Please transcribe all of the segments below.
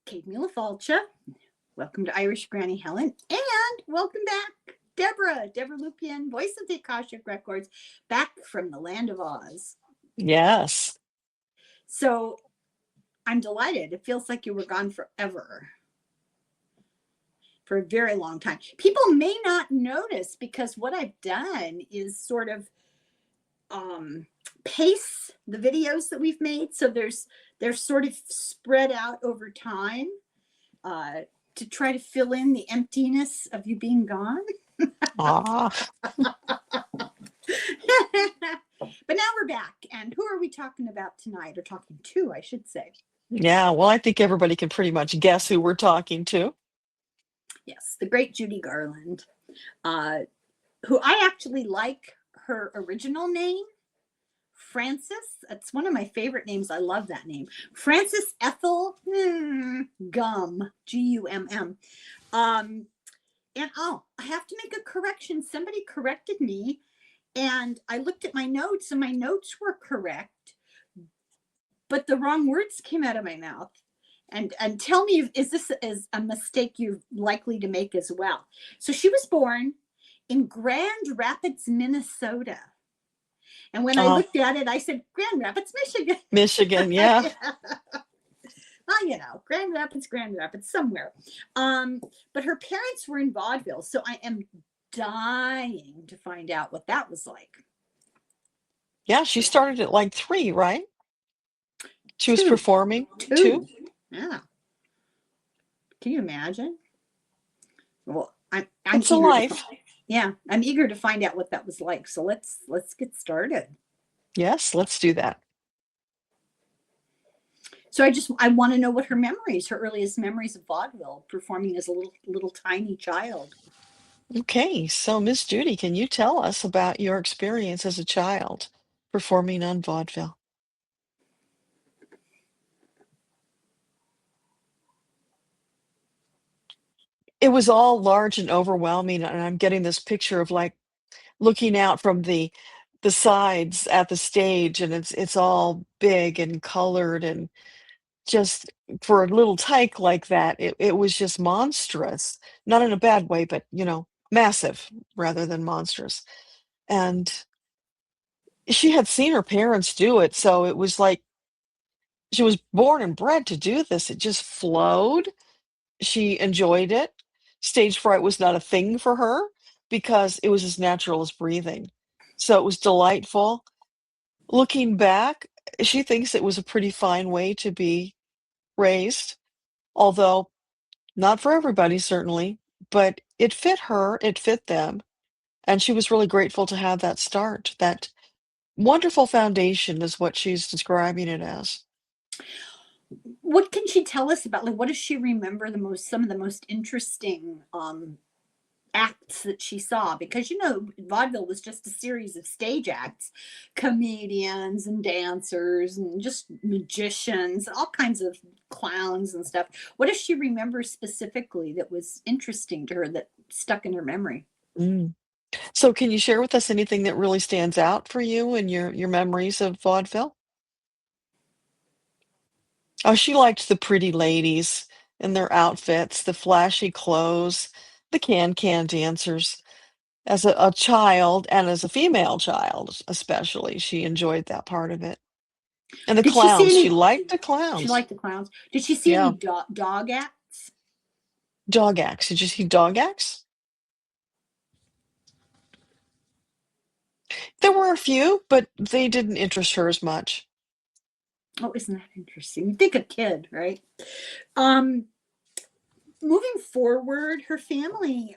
Kate Falcha. Welcome to Irish Granny Helen, and welcome back, Debbra Lupien, voice of the AKASHIC Records, back from the land of Oz. Yes. So I'm delighted. It feels like you were gone forever, for a very long time. People may not notice because what I've done is sort of pace the videos that we've made, so they're sort of spread out over time to try to fill in the emptiness of you being gone. Ah, But now we're back, and who are we talking about tonight, or talking to, I should say? yeah. Well, I think everybody can pretty much guess who we're talking to. Yes, the great Judy Garland, who I actually like her original name, Frances. That's one of my favorite names. I love that name. Frances Ethel Gumm, Gumm. And I have to make a correction. Somebody corrected me, and I looked at my notes, and my notes were correct, but the wrong words came out of my mouth. And tell me, is this a mistake you're likely to make as well? So she was born in Grand Rapids, Minnesota. And when I looked at it, I said, Grand Rapids, Michigan. Michigan, yeah. Well, Grand Rapids, somewhere. But her parents were in vaudeville, so I am dying to find out what that was like. Yeah, she started at like 3, right? She was performing 2. Yeah. Can you imagine? Well, I'm It's a life. I'm eager to find out what that was like. So let's get started. Yes, let's do that. So I want to know what her earliest memories of vaudeville, performing as a little tiny child. Okay, so Miss Judy, can you tell us about your experience as a child performing on vaudeville? It was all large and overwhelming, and I'm getting this picture of like looking out from the sides at the stage, and it's all big and colored, and just for a little tyke like that, it was just monstrous. Not in a bad way, but massive rather than monstrous. And she had seen her parents do it, so it was like she was born and bred to do this. It just flowed. She enjoyed it. Stage fright was not a thing for her because it was as natural as breathing. So it was delightful. Looking back, she thinks it was a pretty fine way to be raised, although not for everybody, certainly, but it fit her, it fit them, and she was really grateful to have that start. That wonderful foundation is what she's describing it as. What can she tell us about, like, what does she remember some of the most interesting acts that she saw? Because vaudeville was just a series of stage acts, comedians and dancers and just magicians, all kinds of clowns and stuff. What does she remember specifically that was interesting to her, that stuck in her memory? Mm. So can you share with us anything that really stands out for you in your memories of vaudeville? Oh, she liked the pretty ladies in their outfits, the flashy clothes, the can-can dancers. As a child and as a female child, especially, she enjoyed that part of it. And the Did she see clowns, she any? liked the She clowns. liked the clowns. Did she see any Yeah. dog acts? Dog acts. Did you see dog acts? There were a few, but they didn't interest her as much. Oh, isn't that interesting? You think a kid, right? Um, Moving forward, her family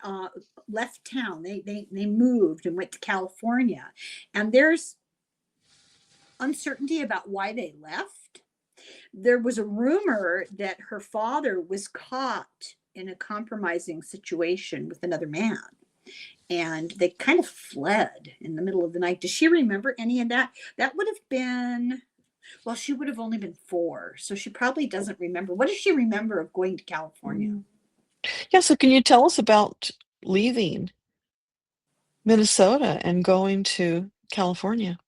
left town. They moved and went to California, and there's uncertainty about why they left. There was a rumor that her father was caught in a compromising situation with another man, and they kind of fled in the middle of the night. Does she remember any of that? That would have been, well, she would have only been 4, so she probably doesn't remember. What does she remember of going to California? Mm. Yeah, so can you tell us about leaving Minnesota and going to California?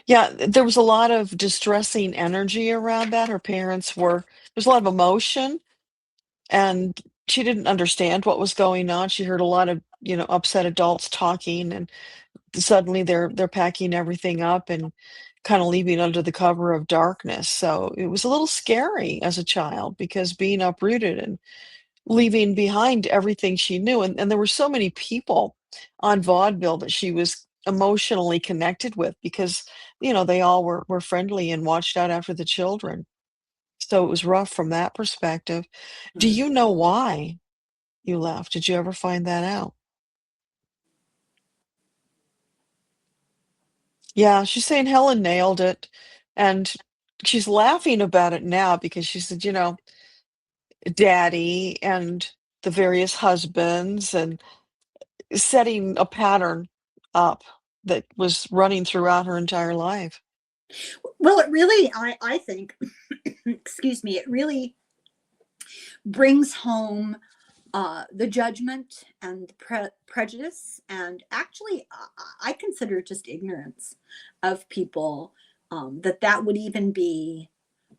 Yeah, there was a lot of distressing energy around that. Her parents were there's a lot of emotion, and she didn't understand what was going on. She heard a lot of, upset adults talking, and suddenly they're packing everything up and kind of leaving under the cover of darkness. So it was a little scary as a child because being uprooted and leaving behind everything she knew, and there were so many people on vaudeville that she was emotionally connected with because, they all were friendly and watched out after the children. So it was rough from that perspective. Do Mm. you know why you left? Did you ever find that out? Yeah, she's saying Helen nailed it, and she's laughing about it now because she said, daddy and the various husbands and setting a pattern up that was running throughout her entire life. Well, it really, I think, excuse me, it really brings home the judgment and prejudice, and actually, I consider it just ignorance of people, that would even be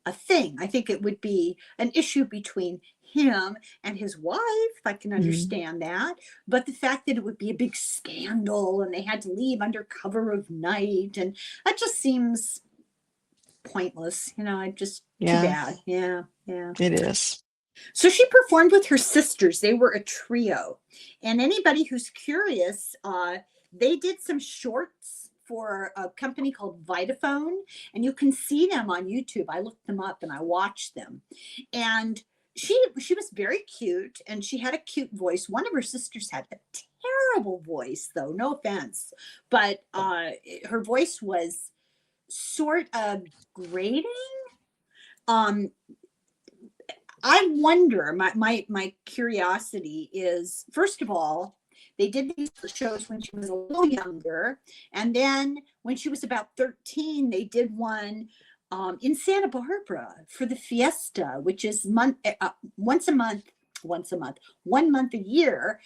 a thing. I think it would be an issue between him and his wife. I can Mhm. understand that. But the fact that it would be a big scandal and they had to leave under cover of night, and that just seems pointless. I just, too Yeah, bad. Yeah, yeah. it is. So she performed with her sisters. They were a trio. And anybody who's curious, they did some shorts for a company called Vitaphone, and you can see them on YouTube. I looked them up and I watched them. And she was very cute, and she had a cute voice. One of her sisters had a terrible voice, though, no offense, but her voice was sort of grating. Um, I wonder, my curiosity is, first of all, they did these shows when she was a little younger, and then when she was about 13, they did one in Santa Barbara for the Fiesta, which is once a month, once a month, 1 month a year.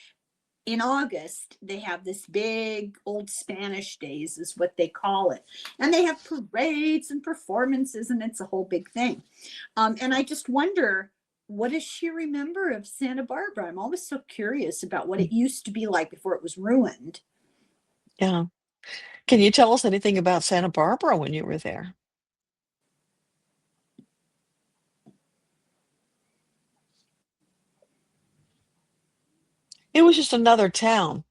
In August, they have this big old Spanish days, is what they call it. And they have parades and performances, and it's a whole big thing. And I just wonder, what does she remember of Santa Barbara? I'm always so curious about what Mm, it used to be like before it was ruined. yeah. Can you tell us anything about Santa Barbara when you were there? It was just another town.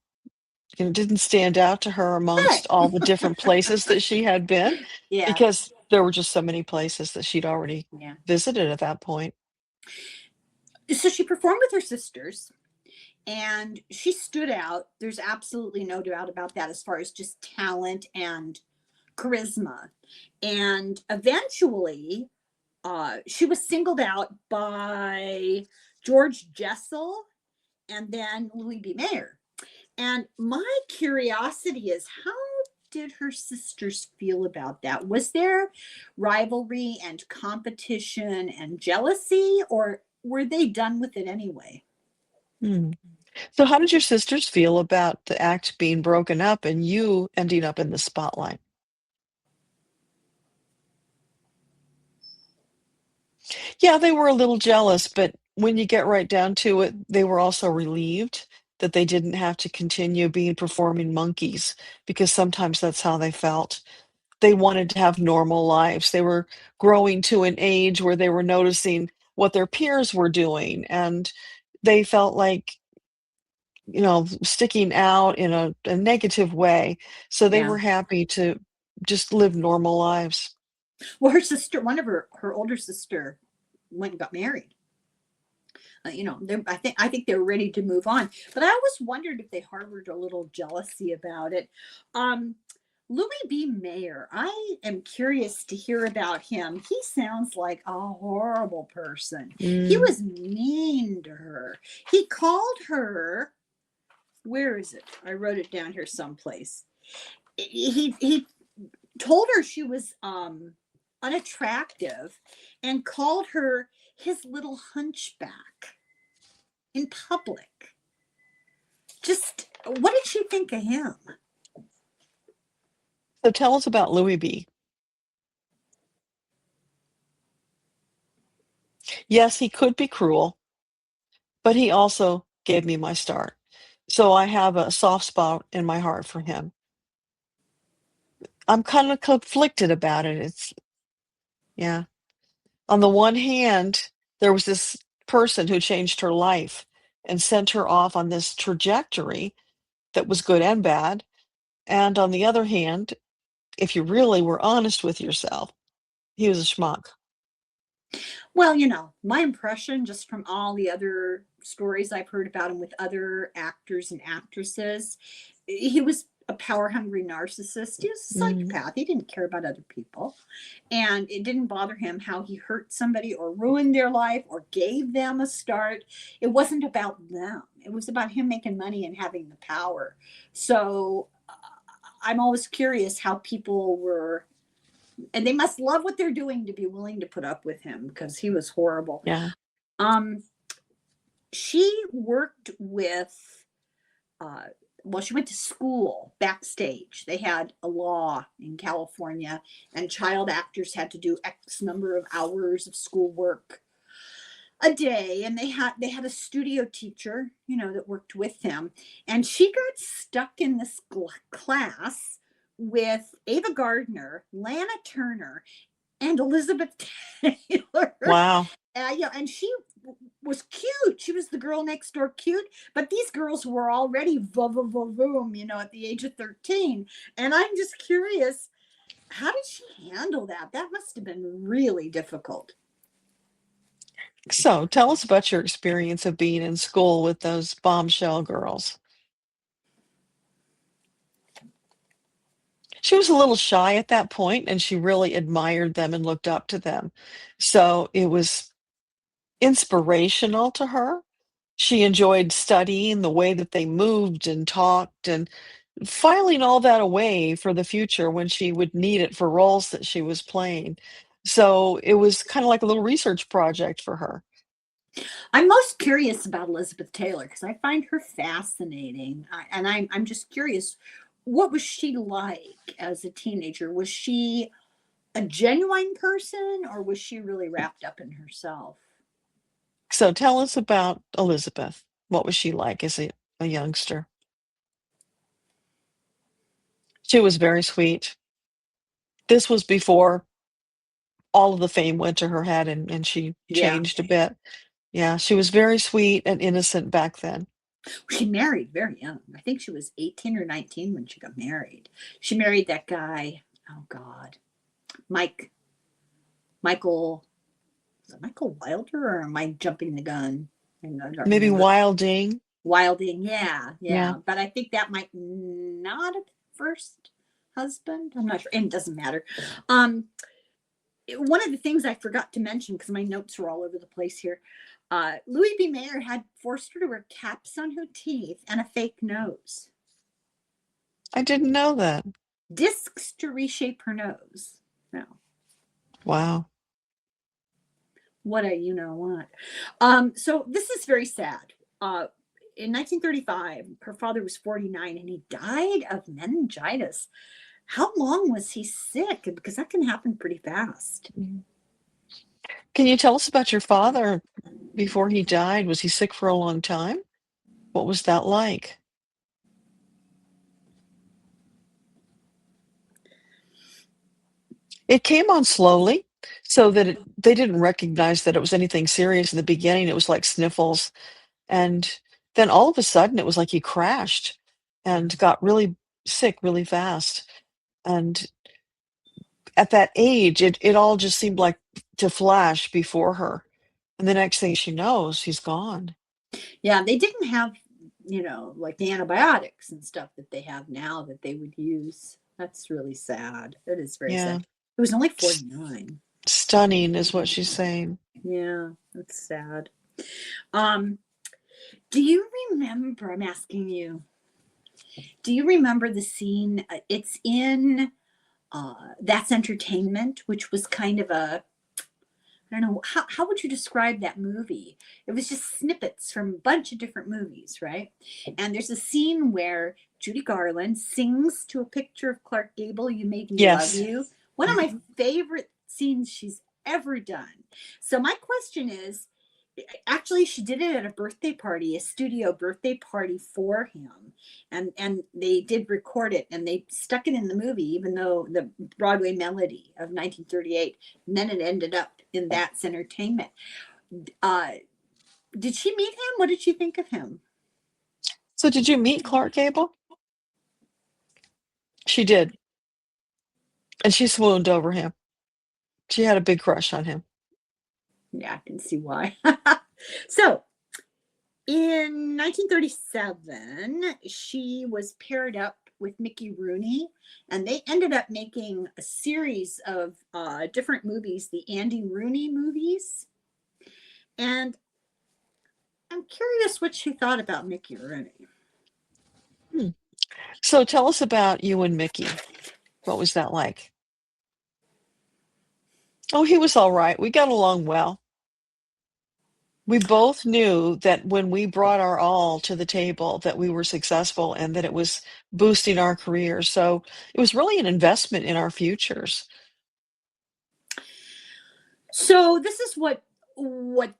It didn't stand out to her amongst all the different places that she had been Yeah, because there were just so many places that she'd already yeah. visited at that point. So she performed with her sisters, and she stood out. There's absolutely no doubt about that as far as just talent and charisma. And eventually, she was singled out by George Jessel and then Louis B. Mayer. And my curiosity is, how did her sisters feel about that? Was there rivalry and competition and jealousy, or were they done with it anyway? Hmm. So how did your sisters feel about the act being broken up and you ending up in the spotlight? Yeah, they were a little jealous, but when you get right down to it, they were also relieved that they didn't have to continue being performing monkeys because sometimes that's how they felt. They wanted to have normal lives. They were growing to an age where they were noticing what their peers were doing, and they felt like, sticking out in a negative way. So they Yeah. were happy to just live normal lives. Well, her sister, one of her older sister, went and got married. I think they were ready to move on, but I always wondered if they harbored a little jealousy about it. Um, Louis B. Mayer, I am curious to hear about him. He sounds like a horrible person. He Mm. was mean to her. He called her, where is it? I wrote it down here someplace. He told her she was unattractive, and called her his little hunchback in public. Just, what did she think of him? So tell us about Louis B. Yes, he could be cruel, but he also gave me my start. So I have a soft spot in my heart for him. I'm kind of conflicted about it. Yeah. On the one hand, there was this person who changed her life and sent her off on this trajectory that was good and bad. And on the other hand, if you really were honest with yourself, he was a schmuck. Well, my impression just from all the other stories I've heard about him with other actors and actresses, he was a power hungry narcissist. He was a Mhm. psychopath. He didn't care about other people. And it didn't bother him how he hurt somebody or ruined their life or gave them a start. It wasn't about them, it was about him making money and having the power. So I'm always curious how people were, and they must love what they're doing to be willing to put up with him because he was horrible. Yeah. Um, she worked with, uh, well, she went to school backstage. They had a law in California, and child actors had to do X number of hours of schoolwork a day, and they had a studio teacher, that worked with them, and she got stuck in this class with Ava Gardner, Lana Turner, and Elizabeth Taylor. Wow. And she was cute. She was the girl next door cute, but these girls were already boom, at the age of 13. And I'm just curious, how did she handle that? That must have been really difficult. So tell us about your experience of being in school with those bombshell girls. She was a little shy at that point, and she really admired them and looked up to them. So it was inspirational to her. She enjoyed studying the way that they moved and talked and filing all that away for the future when she would need it for roles that she was playing. So it was kind of like a little research project for her. I'm most curious about Elizabeth Taylor because I find her fascinating. And I'm just curious, what was she like as a teenager? Was she a genuine person or was she really wrapped up in herself? So tell us about Elizabeth. What was she like as a youngster? She was very sweet. This was before all of the fame went to her head and she Yeah. changed a bit. Yeah, she was very sweet and innocent back then. She married very young. I think she was 18 or 19 when she got married. She married that guy. Oh God. Mike Michael is it Michael Wilder or am I jumping the gun? I don't Maybe remember. Wilding. Wilding, yeah, Yeah. yeah. But I think that might not have been first husband. I'm not sure. And it doesn't matter. Um, One of the things I forgot to mention because my notes were all over the place here. Louis B. Mayer had forced her to wear caps on her teeth and a fake nose, I didn't know that. discs to reshape her nose. No, Wow. what a what. So this is very sad. In 1935, her father was 49 and he died of meningitis. How long was he sick? Because that can happen pretty fast. Mhm. Can you tell us about your father before he died? Was he sick for a long time? What was that like? It came on slowly so that they didn't recognize that it was anything serious in the beginning. It was like sniffles. And then all of a sudden, it was like he crashed and got really sick really fast. And at that age, it all just seemed like to flash before her. And the next thing she knows, he's gone. Yeah, they didn't have, like the antibiotics and stuff that they have now that they would use. That's really sad. It is very sad. Yeah. It was only S 49. Stunning is what she's saying. Yeah, that's sad. Um, do you remember? I'm asking you. Do you remember the scene? It's in That's Entertainment, which was kind of a don't know, how would you describe that movie? It was just snippets from a bunch of different movies, right? And there's a scene where Judy Garland sings to a picture of Clark Gable, "You Made Me Love Yes. You." One of my favorite scenes she's ever done. So my question is, actually she did it at a birthday party, a studio birthday party for him, and they did record it and they stuck it in the movie, even though the Broadway melody of 1938, and then it ended up in That's Entertainment. uh did she meet him? What did she think of him? So did you meet Clark Gable? She did, and she swooned over him. She had a big crush on him. Yeah, I can see why. So in 1937, she was paired up with Mickey Rooney, and they ended up making a series of different movies, the Andy Rooney movies. And I'm curious what she thought about Mickey Rooney. Hmm. So tell us about you and Mickey. What was that like? Oh, he was all right. We got along well. We both knew that when we brought our all to the table, that we were successful and that it was boosting our careers. So it was really an investment in our futures. So this is what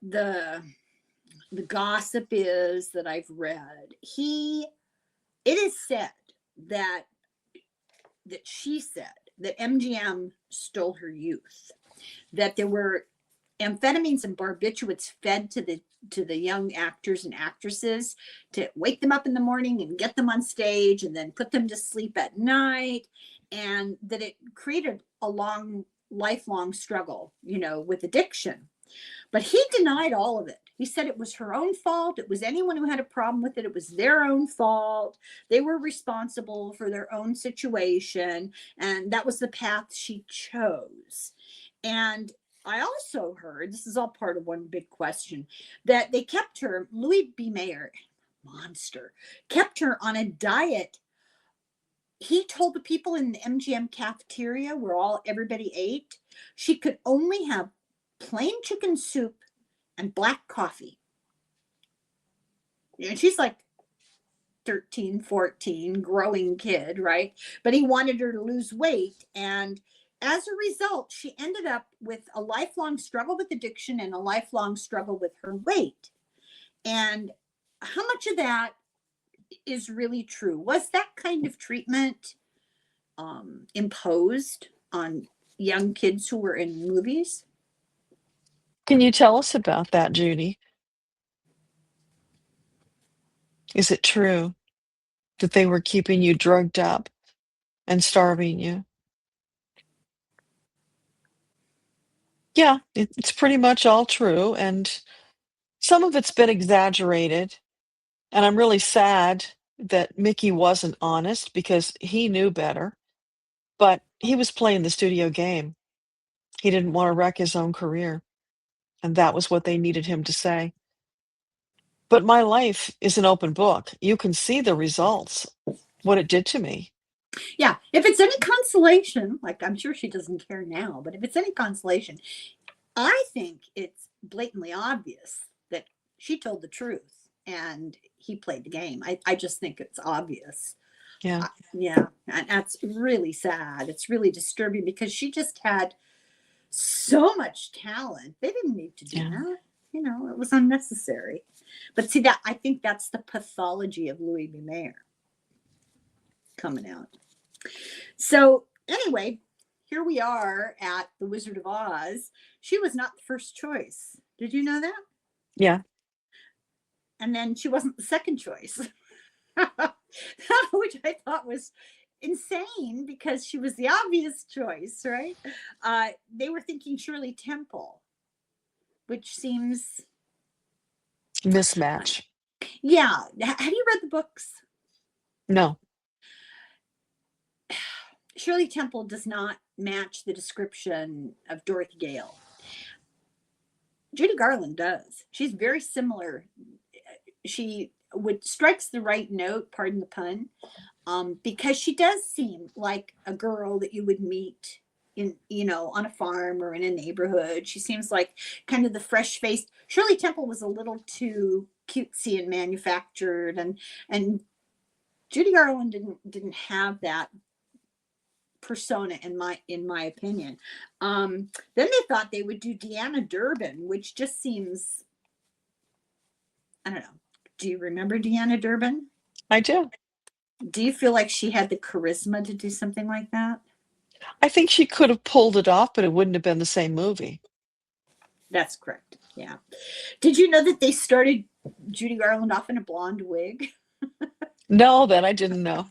the gossip is that I've read. It is said that she said that MGM stole her youth, that there were amphetamines and barbiturates fed to the young actors and actresses to wake them up in the morning and get them on stage and then put them to sleep at night, and that it created a lifelong struggle, with addiction. But he denied all of it. He said it was her own fault. It was anyone who had a problem with it. It was their own fault. They were responsible for their own situation. And that was the path she chose. And I also heard, this is all part of one big question, that they kept her, Louis B. Mayer, monster, kept her on a diet. He told the people in the MGM cafeteria where everybody ate, she could only have plain chicken soup and black coffee. And she's like 13, 14, growing kid, right? But he wanted her to lose weight. And as a result, she ended up with a lifelong struggle with addiction and a lifelong struggle with her weight. And how much of that is really true? Was that kind of treatment imposed on young kids who were in movies? Can you tell us about that, Judy? Is it true that they were keeping you drugged up and starving you? Yeah, it's pretty much all true, and some of it's been exaggerated. And I'm really sad that Mickey wasn't honest because he knew better, but he was playing the studio game. He didn't want to wreck his own career, and that was what they needed him to say. But my life is an open book. You can see the results, what it did to me. Yeah, if it's any consolation, like I'm sure she doesn't care now, but if it's any consolation, I think it's blatantly obvious that she told the truth and he played the game. I just think it's obvious. Yeah, Yeah, and that's really sad. It's really disturbing because she just had so much talent. They didn't need to do yeah. that. It was unnecessary. But see, that I think that's the pathology of Louis B. Mayer coming out. So anyway, here we are at the Wizard of Oz. She was not the first choice. Did you know that? Yeah. And then she wasn't the second choice, which I thought was insane because she was the obvious choice, right? They were thinking Shirley Temple, which seems, Mismatch. yeah. Have you read the books? No. Shirley Temple does not match the description of Dorothy Gale. Judy Garland does. She's very similar. She strikes the right note, pardon the pun, because she does seem like a girl that you would meet in, on a farm or in a neighborhood. She seems like kind of the fresh faced. Shirley Temple was a little too cutesy and manufactured, and Judy Garland didn't have that persona in my opinion. Then they thought they would do Deanna Durbin, which just seems, I don't know. Do you remember Deanna Durbin? I do. Do you feel like she had the charisma to do something like that? I think she could have pulled it off, but it wouldn't have been the same movie. That's correct. Yeah. Did you know that they started Judy Garland off in a blonde wig? No, that I didn't know.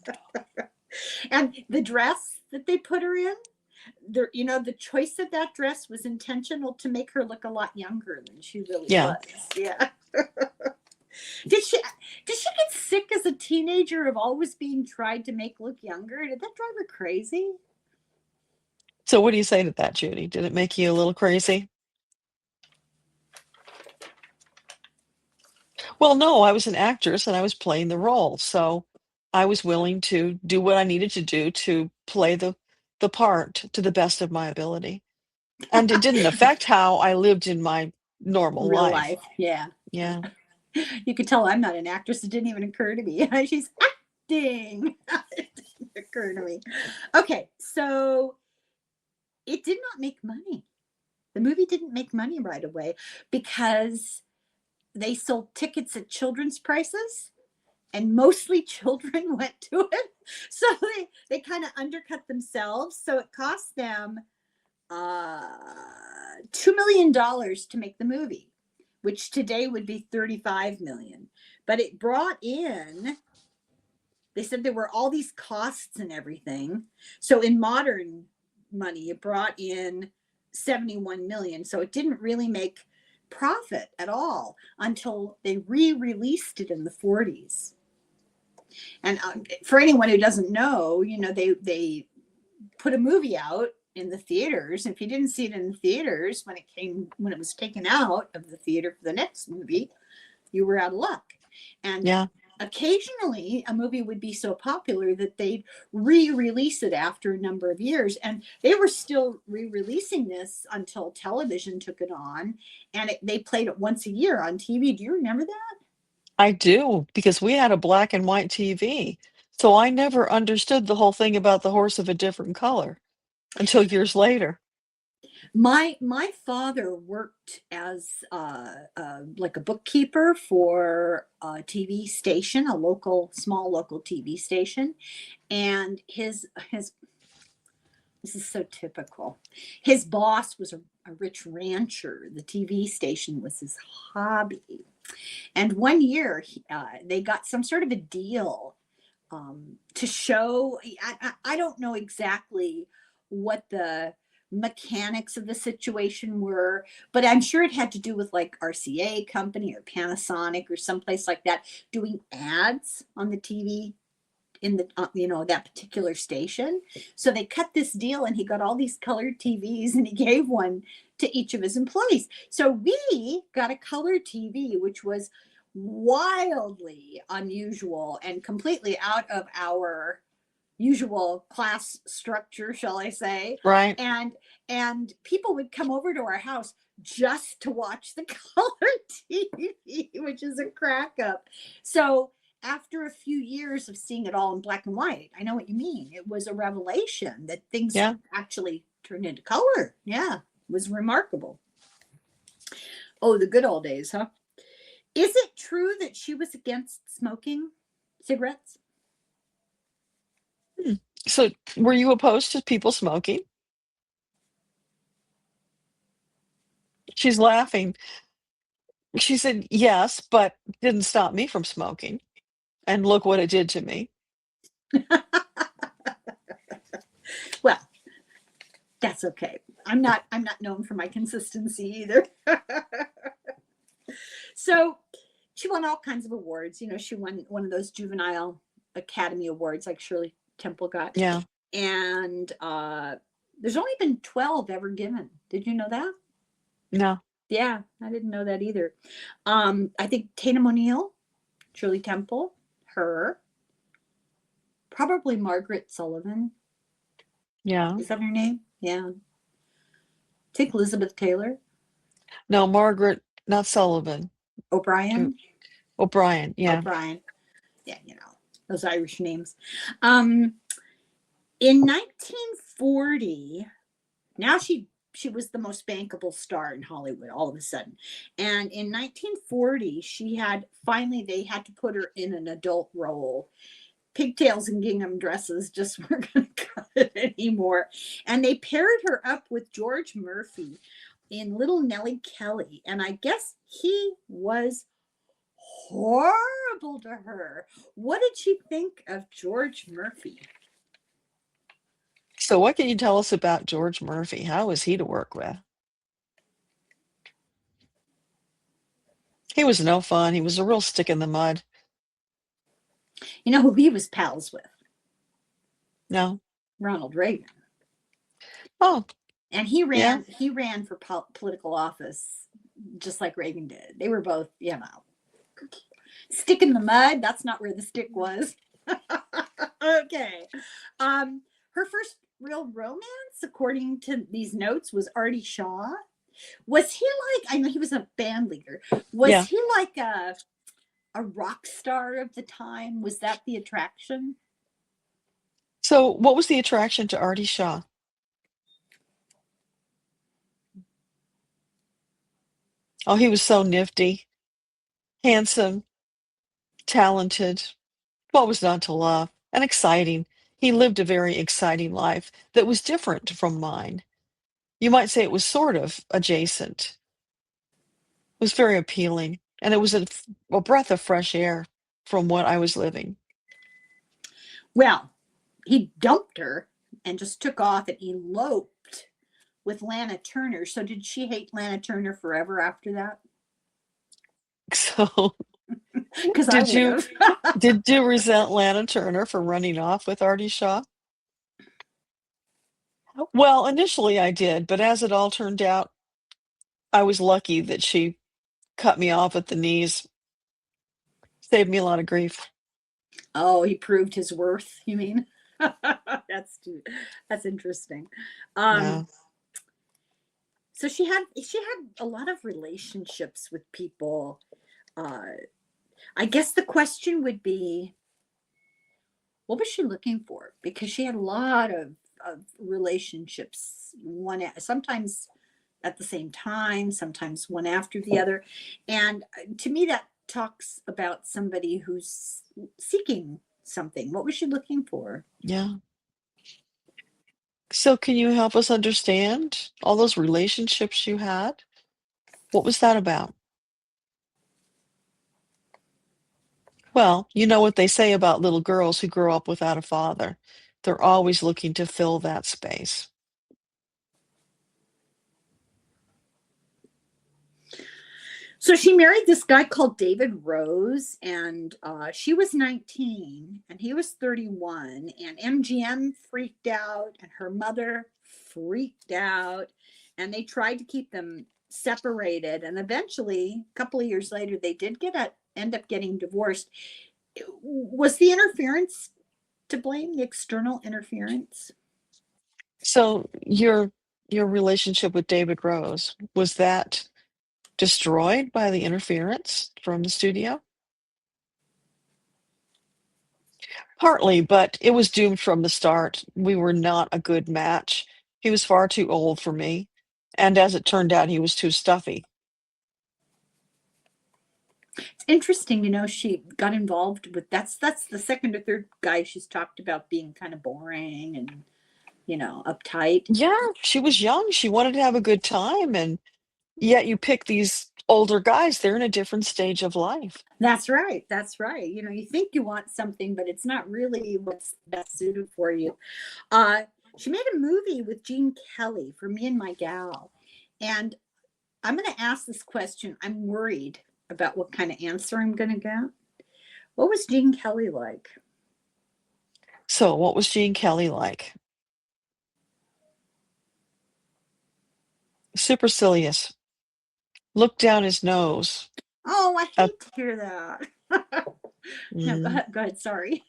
And the dress that they put her in, the choice of that dress was intentional to make her look a lot younger than she really Yeah. was. Yeah. Did she get sick as a teenager of always being tried to make look younger? Did that drive her crazy? So what do you say to that, Judy? Did it make you a little crazy? Well, no, I was an actress and I was playing the role, so I was willing to do what I needed to do to play the part to the best of my ability. And it didn't affect how I lived in my normal Real life. life. Yeah. Yeah. You could tell I'm not an actress. It didn't even occur to me. She's acting. It didn't occur to me. Okay, so it did not make money. The movie didn't make money right away because they sold tickets at children's prices, and mostly children went to it. So they kind of undercut themselves. So it cost them $2 million to make the movie, which today would be 35 million. But it brought in, they said there were all these costs and everything. So in modern money, it brought in 71 million. So it didn't really make profit at all until they re-released it in the 40s. And for anyone who doesn't know, they put a movie out in the theaters. If you didn't see it in the theaters when it was taken out of the theater for the next movie, you were out of luck. And Yeah. occasionally a movie would be so popular that they'd re-release it after a number of years, and they were still re-releasing this until television took it on, and they played it once a year on TV. Do you remember that? I do, because we had a black and white TV. So I never understood the whole thing about the horse of a different color until years later. My father worked as like a bookkeeper for a TV station, a small local TV station, and his this is so typical. His boss was a rich rancher. The TV station was his hobby, and one year they got some sort of a deal to show. I don't know exactly what the mechanics of the situation were, but I'm sure it had to do with like RCA company or Panasonic or someplace like that doing ads on the TV in the that particular station. So they cut this deal, and he got all these colored TVs, and he gave one to each of his employees. So we got a color TV, which was wildly unusual and completely out of our usual class structure, shall I say. Right. And people would come over to our house just to watch the color TV, which is a crack up. So after a few years of seeing it all in black and white, I know what you mean. It was a revelation that things Yeah. actually turned into color. Yeah, it was remarkable. Oh, the good old days, huh? Is it true that she was against smoking cigarettes? So were you opposed to people smoking? She's laughing. She said, yes, but didn't stop me from smoking. And look what it did to me. Well, that's okay. I'm not known for my consistency either. So she won all kinds of awards. She won one of those juvenile Academy Awards like Shirley Temple got. Yeah. And there's only been 12 ever given. Did you know that? No. Yeah, I didn't know that either. I think Tatum O'Neal, Shirley Temple, her, probably Margaret Sullivan. Yeah. Is that her name? Yeah. Take Elizabeth Taylor. No, Margaret, not Sullivan. Uh, O'Brien. O'Brien. Yeah. O'Brien. Yeah, those Irish names. Um, in 1940, now she was the most bankable star in Hollywood all of a sudden. And in 1940, they had to put her in an adult role. Pigtails and gingham dresses just weren't going to cut it anymore. And they paired her up with George Murphy in Little Nellie Kelly. And I guess he was horrible to her. What did she think of George Murphy? So what can you tell us about George Murphy? How was he to work with? He was no fun. He was a real stick in the mud. You know who he was pals with? No. Ronald Reagan. Oh, And he yeah. ran for political office just like Reagan did. They were both, stick in the mud. That's not where the stick was. Okay. Her first real romance, according to these notes, was Artie Shaw. Was he like, I know he was a band leader. Was Yeah. he like a rock star of the time? Was that the attraction? So what was the attraction to Artie Shaw? Oh, he was so nifty, handsome, talented. What was not to love? And exciting. He lived a very exciting life that was different from mine. You might say it was sort of adjacent. It was very appealing, and it was a breath of fresh air from what I was living. Well, he dumped her and just took off and eloped with Lana Turner. So did she hate Lana Turner forever after that? So Because I did would you have. did you resent Lana Turner for running off with Artie Shaw? Well, initially I did, but as it all turned out, I was lucky that she cut me off at the knees. Saved me a lot of grief. Oh, he proved his worth, you mean? that's too, that's interesting. Yeah. Um, so she had a lot of relationships with people. Uh, I guess the question would be, what was she looking for? Because she had a lot of relationships, sometimes at the same time, sometimes one after the other. And to me, that talks about somebody who's seeking something. What was she looking for? Yeah. So can you help us understand all those relationships you had? What was that about? Well, you know what they say about little girls who grow up without a father. They're always looking to fill that space. So she married this guy called David Rose, and she was 19 and he was 31. And MGM freaked out, and her mother freaked out, and they tried to keep them separated. And eventually, a couple of years later, they did end up getting divorced. Was the interference to blame? The external interference? So your relationship with David Rose, was that destroyed by the interference from the studio? Partly, but it was doomed from the start. We were not a good match. He was far too old for me, and as it turned out, he was too stuffy. It's interesting, she got involved with that's the second or third guy she's talked about being kind of boring and uptight. Yeah, she was young. She wanted to have a good time, and yet you pick these older guys, they're in a different stage of life. That's right. That's right. You think you want something, but it's not really what's best suited for you. Uh, she made a movie with Gene Kelly for Me and My Gal. And I'm going to ask this question. I'm worried about what kind of answer I'm going to get. What was Gene Kelly like? So, what was Gene Kelly like? Supercilious. Looked down his nose. Oh, I Up, hate to hear that. No, go mm, ahead. Go ahead. Sorry.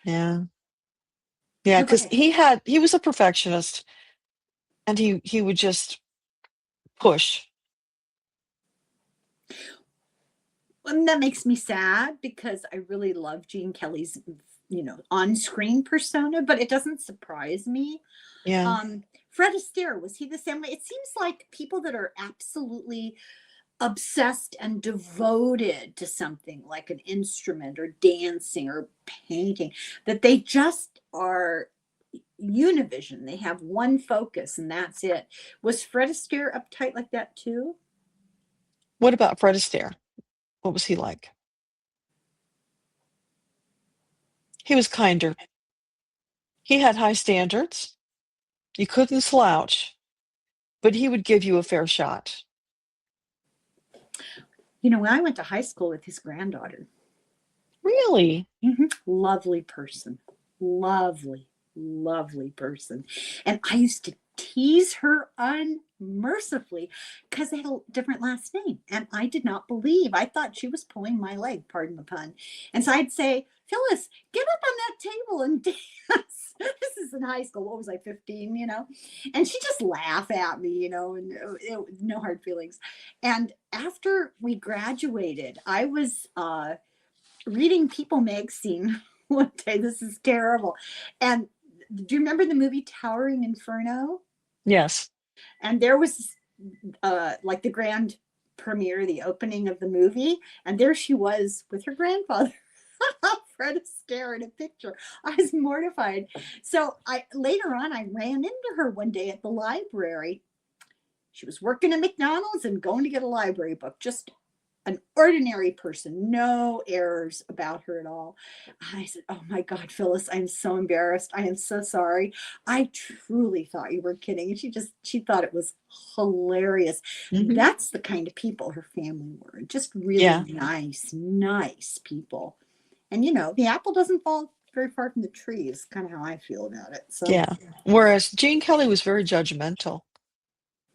yeah. Yeah, No, go because ahead. he was a perfectionist. and he would just push. And that makes me sad because I really love Gene Kelly's, on-screen persona, but it doesn't surprise me. Yeah. Fred Astaire, was he the same way? It seems like people that are absolutely obsessed and devoted to something like an instrument or dancing or painting, that they just are univision. They have one focus and that's it. Was Fred Astaire uptight like that too? What about Fred Astaire? What was he like? He was kinder. He had high standards. You couldn't slouch, but he would give you a fair shot. When I went to high school with his granddaughter. Really? Lovely person. Lovely, lovely person. And I used to tease her unmercifully because they had a different last name. And I did not believe. I thought she was pulling my leg, pardon the pun. And so I'd say, Phyllis, get up on that table and dance. This is in high school. What was I, 15, And she just laughed at me, and no hard feelings. And after we graduated, I was reading People magazine one day. This is terrible. And do you remember the movie Towering Inferno? Yes. And there was like the grand premiere, the opening of the movie, and there she was with her grandfather. Fred Astaire in a picture. I was mortified. So later on I ran into her one day at the library. She was working at McDonald's and going to get a library book. Just an ordinary person, no errors about her at all. I said, oh my God, Phyllis, I'm so embarrassed. I am so sorry. I truly thought you were kidding. And she thought it was hilarious. That's the kind of people her family were. Just really nice people. And the apple doesn't fall very far from the tree is kind of how I feel about it. So Yeah. Whereas Gene Kelly was very judgmental.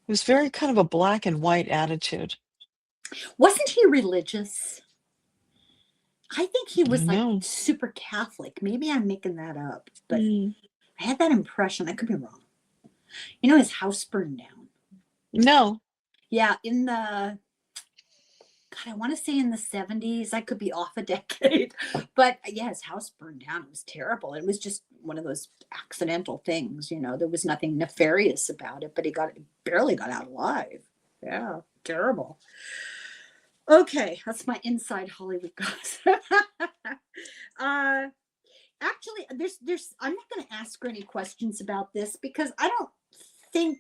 It was very kind of a black and white attitude. wasn't he religious? I think he was like No. super Catholic. Maybe I'm making that up, but I had that impression. I could be wrong. His house burned down. No. Yeah, in the God, I want to say in the 70s. I could be off a decade, but yeah, his house burned down. It was terrible. It was just one of those accidental things. There was nothing nefarious about it, but he barely got out alive. Yeah, terrible. Okay, that's my inside Hollywood gossip. Actually, I'm not going to ask her any questions about this because I don't think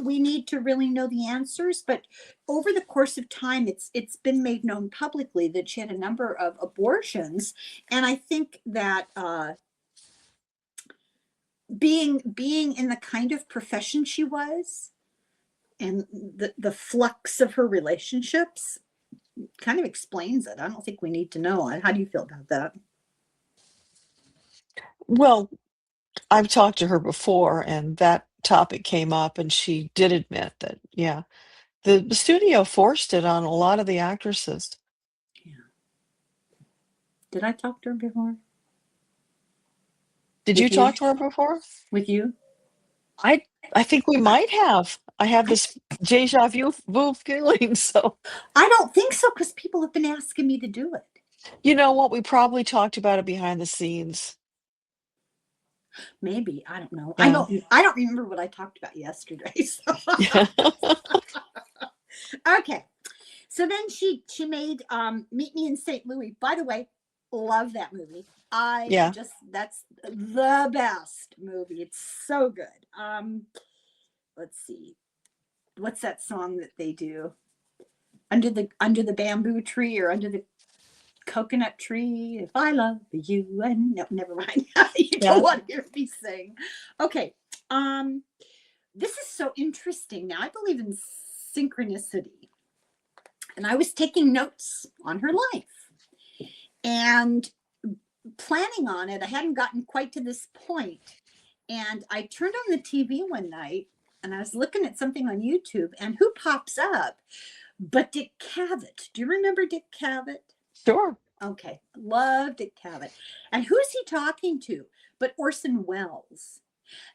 we need to really know the answers. But over the course of time, it's been made known publicly that she had a number of abortions, and I think that being in the kind of profession she was, and the flux of her relationships kind of explains it. I don't think we need to know. How do you feel about that? Well, I've talked to her before, and that topic came up, and she did admit that, yeah, the studio forced it on a lot of the actresses. Yeah. Did I talk to her before? Did you talk to her before? With you? I think we might have. I have this deja vu feeling, so. I don't think so because people have been asking me to do it. You know what? We probably talked about it behind the scenes. Maybe. I don't know. Yeah. I don't remember what I talked about yesterday. So. Okay. So then she made Meet Me in St. Louis. By the way, love that movie. That's the best movie. It's so good. Let's see. What's that song that they do? Under the bamboo tree or under the coconut tree, if I love you, and no, never mind. You don't want to hear me sing. Okay. This is so interesting. Now I believe in synchronicity, and I was taking notes on her life and planning on it. I hadn't gotten quite to this point, and I turned on the TV one night and I was looking at something on YouTube, and who pops up but Dick Cavett? Do you remember Dick Cavett? Sure. Okay, love Dick Cavett. And who's he talking to but Orson Welles?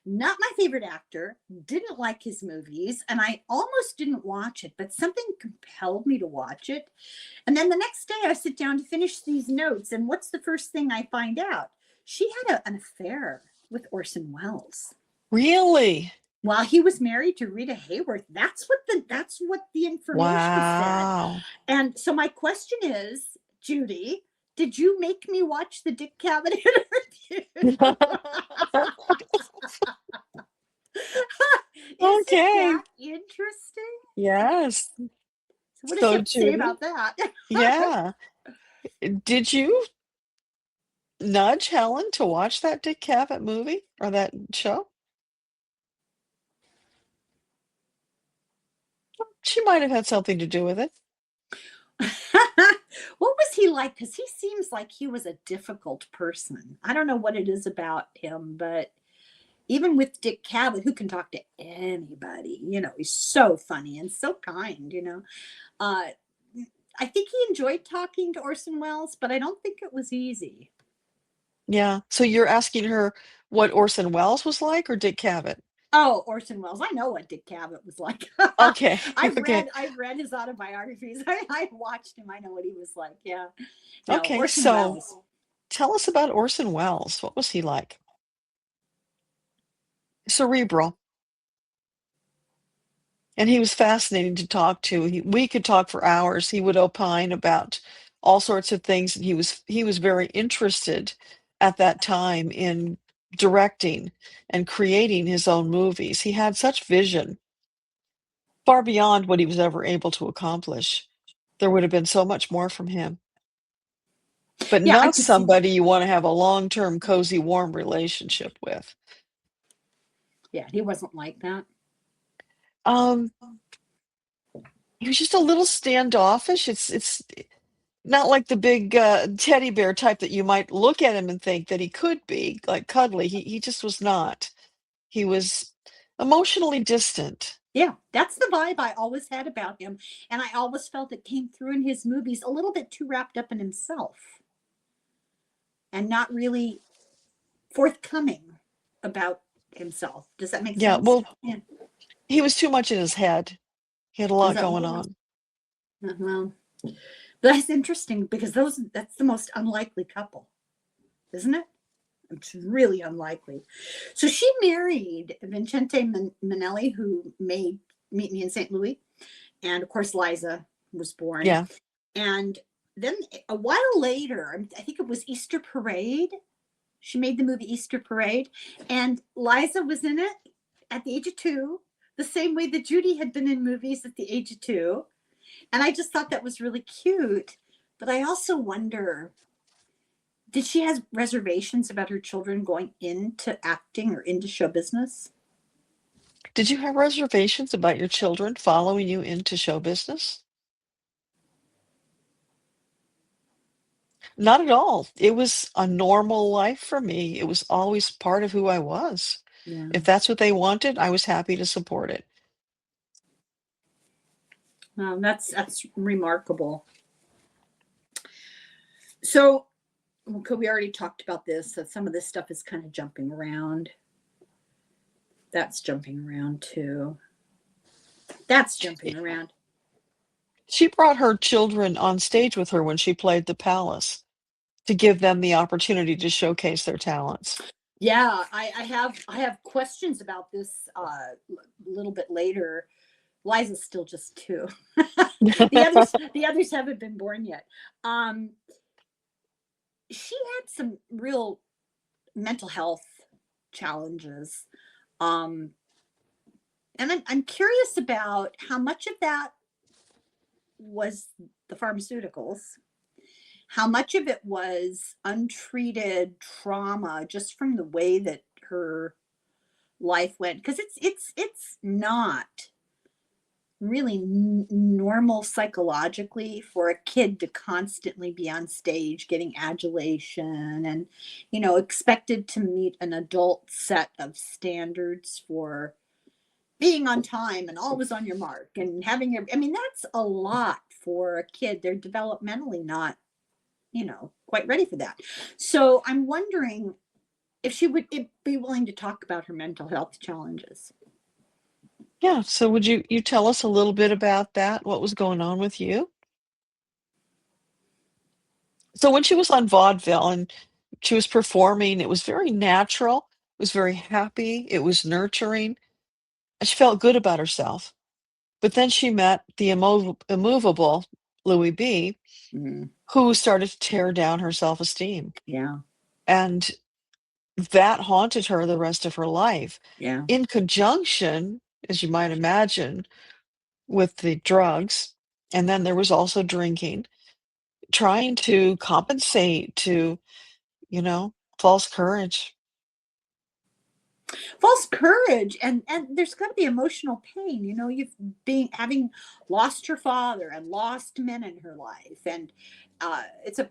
Not my favorite actor, didn't like his movies, and I almost didn't watch it, but something compelled me to watch it. And then the next day I sit down to finish these notes, and what's the first thing I find out? She had an affair with Orson Welles Really? while he was married to Rita Hayworth. That's what the information said. Wow. And so my question is, Judy, did you make me watch the Dick Cavett interview? Isn't Okay. that interesting? Yes. So what does she So, have to say Judy, about that? yeah. Did you nudge Helen to watch that Dick Cavett movie or that show? She might have had something to do with it. What was he like? Because he seems like he was a difficult person. I don't know what it is about him, but even with Dick Cavett, who can talk to anybody, he's so funny and so kind, Uh, I think he enjoyed talking to Orson Welles, but I don't think it was easy. Yeah. So you're asking her what Orson Welles was like or Dick Cavett? Oh, Orson Welles. I know what Dick Cavett was like. Okay. I've Okay. read I've read his autobiographies. I watched him. I know what he was like. Yeah. No, Okay. Orson So Welles. tell us about Orson Welles. What was he like? Cerebral. And he was fascinating to talk to. We could talk for hours. He would opine about all sorts of things, and he was very interested at that time in directing and creating his own movies. He had such vision, far beyond what he was ever able to accomplish. There would have been so much more from him, but Yeah, I not could see that. somebody you want to have a long-term, cozy, warm relationship with. Yeah, he wasn't like that. Um, he was just a little standoffish. It's not like the big, teddy bear type that you might look at him and think that he could be, like cuddly. He just was not. He was emotionally distant. Yeah, that's the vibe I always had about him. And I always felt it came through in his movies a little bit too wrapped up in himself and not really forthcoming about himself. Does that make Yeah, sense? well, Yeah. he was too much in his head. He had a Is lot that going on. well? That's interesting because that's the most unlikely couple, isn't it? It's really unlikely. So she married Vincente Minnelli, who made Meet Me in St. Louis, and of course Liza was born. Yeah. And then a while later, I think it was Easter Parade. She made the movie Easter Parade, and Liza was in it at the age of 2, the same way that Judy had been in movies at the age of 2. And I just thought that was really cute. But I also wonder, did she have reservations about her children going into acting or into show business? Did you have reservations about your children following you into show business? Not at all. It was a normal life for me. It was always part of who I was. Yeah. If that's what they wanted, I was happy to support it. Well, that's remarkable. So, we already talked about this. So some of this stuff is kind of jumping around. That's jumping around too. That's jumping around. She brought her children on stage with her when she played the Palace to give them the opportunity to showcase their talents. Yeah, I have questions about this a little bit later. Liza's still just 2. The others haven't been born yet. Um, she had some real mental health challenges. Um, and I'm curious about how much of that was the pharmaceuticals, how much of it was untreated trauma just from the way that her life went, because it's not really normal psychologically for a kid to constantly be on stage getting adulation and expected to meet an adult set of standards for being on time and always on your mark and having your, I mean, that's a lot for a kid. They're developmentally not quite ready for that. So I'm wondering, if she would be willing to talk about her mental health challenges. Yeah, so would you tell us a little bit about that? What was going on with you? So when she was on vaudeville and she was performing, it was very natural, it was very happy, it was nurturing, and she felt good about herself. But then she met the immovable Louis B, Mhm. who started to tear down her self-esteem, Yeah, and that haunted her the rest of her life, yeah. in conjunction, as you might imagine, with the drugs, and then there was also drinking, trying to compensate to, false courage. False courage, and there's got to be emotional pain. You know, you've been having lost her father and lost men in her life, and it's a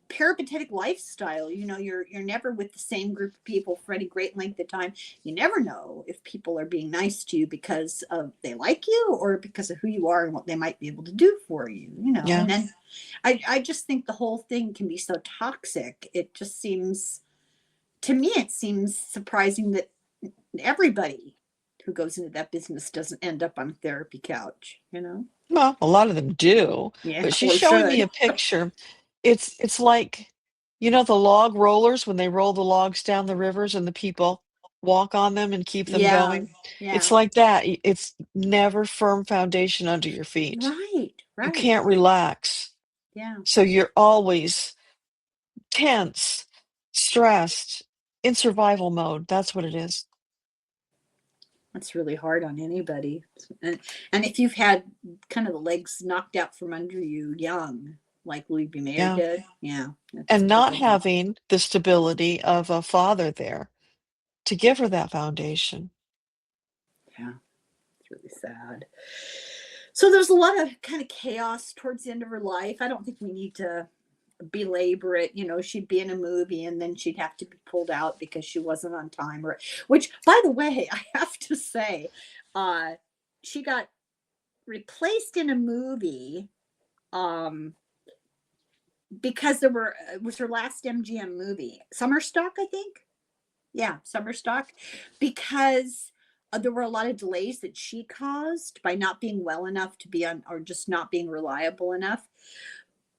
peripatetic lifestyle. You know, you're never with the same group of people for any great length of time. You never know if people are being nice to you because of they like you or because of who you are and what they might be able to do for you. You know, Yeah, and then I just think the whole thing can be so toxic. It just seems to me it seems surprising that everybody who goes into that business doesn't end up on a therapy couch, you know? well, a lot of them do, Yeah, but she's or showing me should. a picture. It's like, the log rollers when they roll the logs down the rivers and the people walk on them and keep them Yeah, going? It's yeah. like that. It's never firm foundation under your feet. Right, You right. can't relax. Yeah. So you're always tense, stressed, in survival mode. That's what it is. That's really hard on anybody. And if you've had kind of the legs knocked out from under you young, like Louis B. Mayer Yeah. did, yeah, that's And not difficult. having the stability of a father there to give her that foundation. Yeah, it's really sad. So there's a lot of kind of chaos towards the end of her life. I don't think we need to belabor it. You know, she'd be in a movie and then she'd have to be pulled out because she wasn't on time. Or which, by the way, I have to say, uh, she got replaced in a movie um, because there were it was her last MGM movie, SUBSTACK, I think. Yeah, SUBSTACK, because there were a lot of delays that she caused by not being well enough to be on, or just not being reliable enough.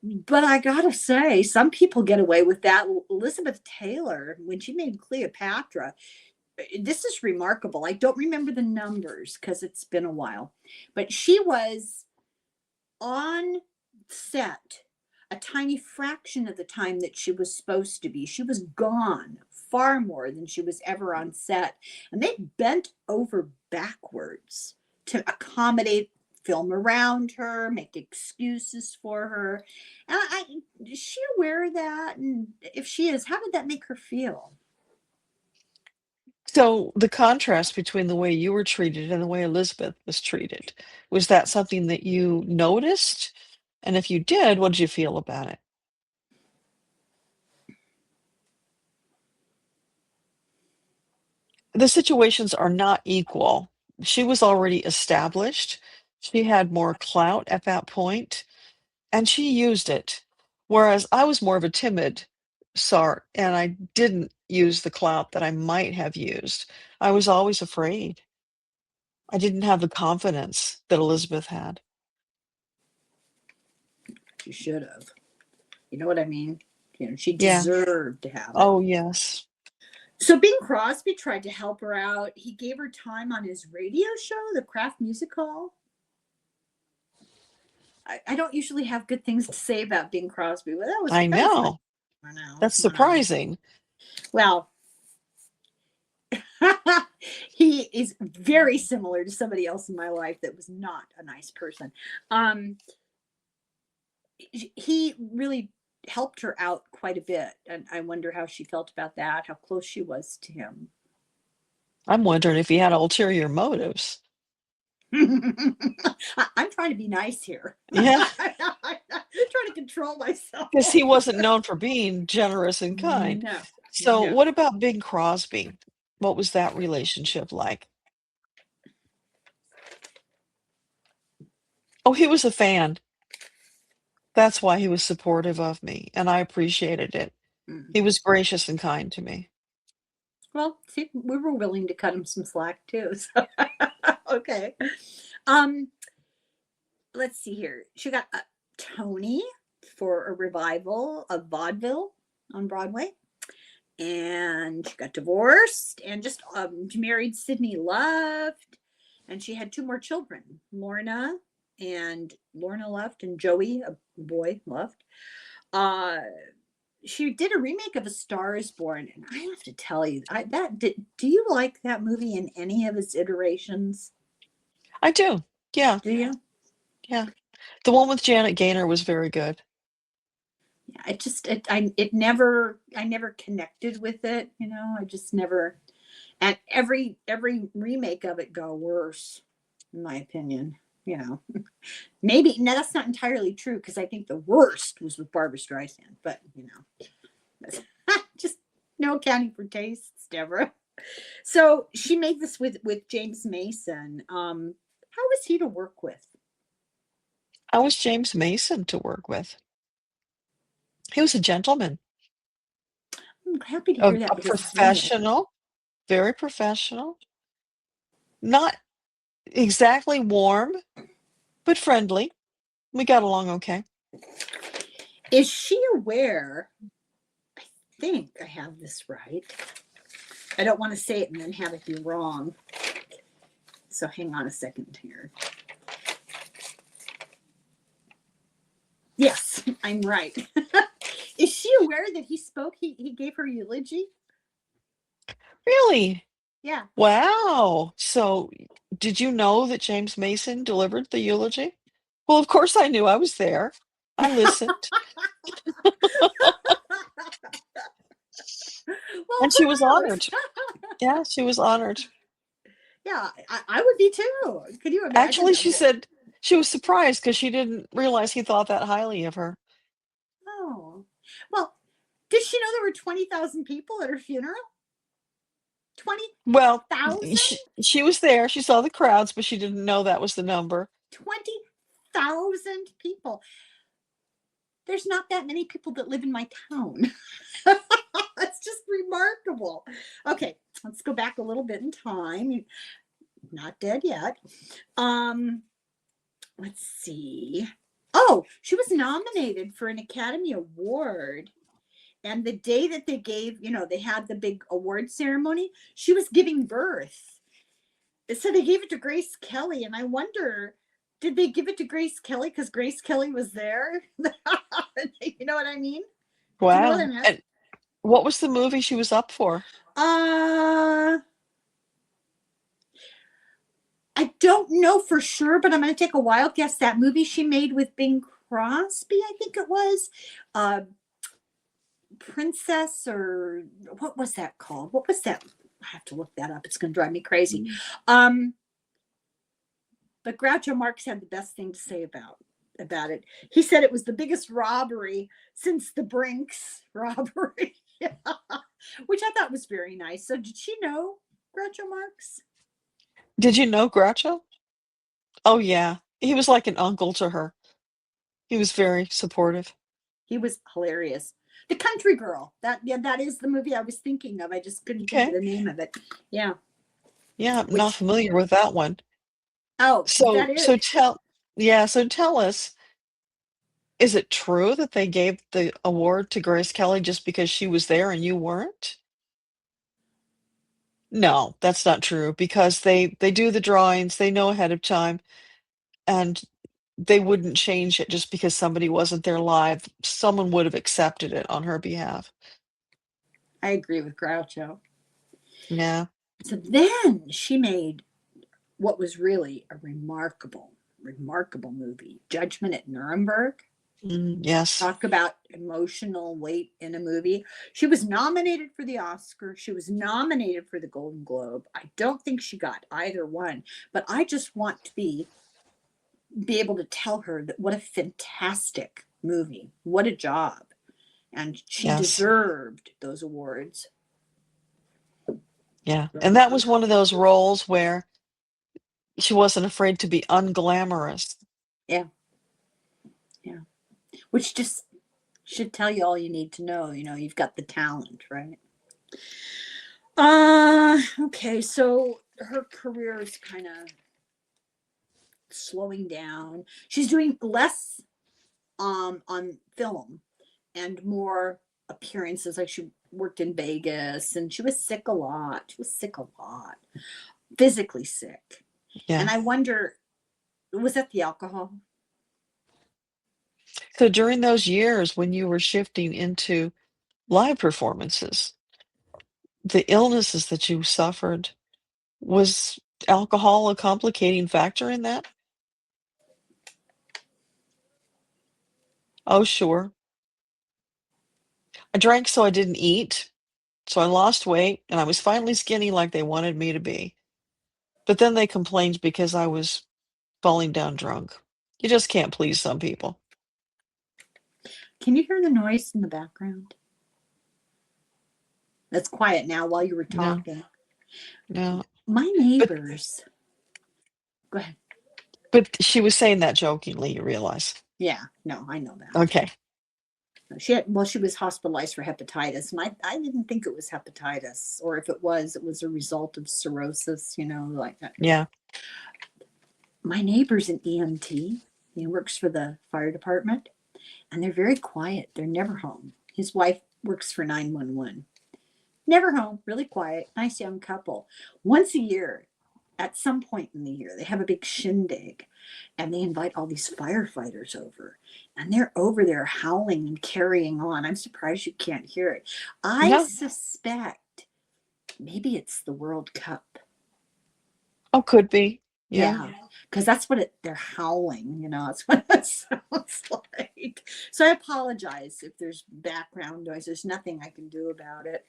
But I gotta say, some people get away with that. Elizabeth Taylor, when she made Cleopatra, this is remarkable. I don't remember the numbers because it's been a while, but she was on set a tiny fraction of the time that she was supposed to be. She was gone far more than she was ever on set. And they bent over backwards to accommodate, film around her, make excuses for her. And is she aware of that? And if she is, how did that make her feel? So the contrast between the way you were treated and the way Elizabeth was treated, was that something that you noticed? And if you did, what did you feel about it? The situations are not equal. She was already established. She had more clout at that point, and she used it. Whereas I was more of a timid sort, and I didn't use the clout that I might have used. I was always afraid. I didn't have the confidence that Elizabeth had. She should have. You know what I mean? You know, she Yeah. deserved to have it. Oh, yes. So Bing Crosby tried to help her out. He gave her time on his radio show, the Kraft Music Hall. I don't usually have good things to say about Bing Crosby, but I that was nice. know. I know. That's I know. surprising. Well, he is very similar to somebody else in my life that was not a nice person. Um, he really helped her out quite a bit, and I wonder how she felt about that, how close she was to him. I'm wondering if he had ulterior motives. I'm trying to be nice here. Yeah, I'm trying to control myself. because he wasn't known for being generous and kind. No, So, no. what about Bing Crosby? What was that relationship like? Oh, he was a fan. That's why he was supportive of me, and I appreciated it. Mm. He was gracious and kind to me. Well, see, we were willing to cut him some slack too. So okay. Um, let's see here. She got a Tony for a revival of vaudeville on Broadway, and she got divorced and just married Sidney Luft, and she had two more children, Lorna Luft and Joey, a boy Luft. Uh, she did a remake of A Star Is Born, and I have to tell you, do you like that movie in any of its iterations? I do. Yeah, Do you? yeah. The one with Janet Gaynor was very good. Yeah, I never connected with it. I just never. And every remake of it got worse, in my opinion. You know, maybe now that's not entirely true because I think the worst was with Barbara Streisand, but just no accounting for tastes, Deborah. So she made this with James Mason. How was he to work with? How was James Mason to work with? He was a gentleman, I'm happy to hear that a because he is. professional, very professional, not exactly warm, but friendly. We got along okay. Is she aware? I think I have this right. I don't want to say it and then have it be wrong. So hang on a second here. Yes, I'm right. Is she aware that he spoke? He gave her eulogy? Really? Yeah. Wow. So, did you know that James Mason delivered the eulogy? Well, of course I knew. I was there. I listened, Well, and who she was knows? honored. Yeah, she was honored. Yeah, I would be too. Could you imagine Actually, that? she said she was surprised because she didn't realize he thought that highly of her. Oh, well, did she know there were 20,000 people at her funeral? Well, 20,000? she was there. She saw the crowds, but she didn't know that was the number. 20,000 people. There's not that many people that live in my town. That's just remarkable. Okay, let's go back a little bit in time. Not dead yet. Um, let's see. Oh, she was nominated for an Academy Award. And the day that they had the big award ceremony, she was giving birth. So they gave it to Grace Kelly. And I wonder, did they give it to Grace Kelly because Grace Kelly was there? You know what I mean? Do you know what Wow. I'm asking? And what was the movie she was up for? Uh, I don't know for sure, but I'm going to take a wild guess. That movie she made with Bing Crosby, I think it was. Uh, Princess, or what was that called? What was that? I have to look that up. It's going to drive me crazy. Um, but Groucho Marx had the best thing to say about it. He said it was the biggest robbery since the Brinks robbery, yeah. Which I thought was very nice. So did she know Groucho Marx? Did you know Groucho? Oh, yeah. He was like an uncle to her. He was very supportive. He was hilarious. The Country Girl. That is the movie I was thinking of. I just couldn't think of Okay. the name of it. Yeah. Yeah, I'm not Which familiar with that one. that So is. so tell yeah, so tell us, is it true that they gave the award to Grace Kelly just because she was there and you weren't? No, that's not true because they do the drawings, they know ahead of time, and they wouldn't change it just because somebody wasn't there live. Someone would have accepted it on her behalf. I agree with Groucho. Yeah. So then she made what was really a remarkable movie, Judgment at Nuremberg. Yes. Talk about emotional weight in a movie. She was nominated for the Oscar. She was nominated for the Golden Globe. I don't think she got either one, but I just want to be able to tell her that what a fantastic movie. What a job. And she Yes. deserved those awards. Yeah. And that was one of those roles where she wasn't afraid to be unglamorous. Yeah. Yeah. Which just should tell you all you need to know. You've got the talent, right? Okay, so her career is kind of slowing down. She's doing less on film and more appearances. Like she worked in Vegas and she was sick a lot. She was sick a lot, physically sick. Yeah. And I wonder, was that the alcohol? So during those years when you were shifting into live performances, the illnesses that you suffered, was alcohol a complicating factor in that? Oh, sure. I drank so I didn't eat, so I lost weight, and I was finally skinny like they wanted me to be. But then they complained because I was falling down drunk. You just can't please some people. Can you hear the noise in the background? That's quiet now while you were No, talking. no. My But neighbors, go ahead. but she was saying that jokingly, you realize. Yeah, no, I know that. Okay. She was hospitalized for hepatitis, and I didn't think it was hepatitis, or if it was a result of cirrhosis, like that. Yeah. My neighbor's an EMT. He works for the fire department, and they're very quiet. They're never home. His wife works for 911. Never home, really quiet, nice young couple. Once a year, at some point in the year, they have a big shindig and they invite all these firefighters over. And they're over there howling and carrying on. I'm surprised you can't hear it. I No. suspect maybe it's the World Cup. Oh, could be. Yeah. Yeah, because that's what they're howling, that's what it sounds like. So I apologize if there's background noise. There's nothing I can do about it.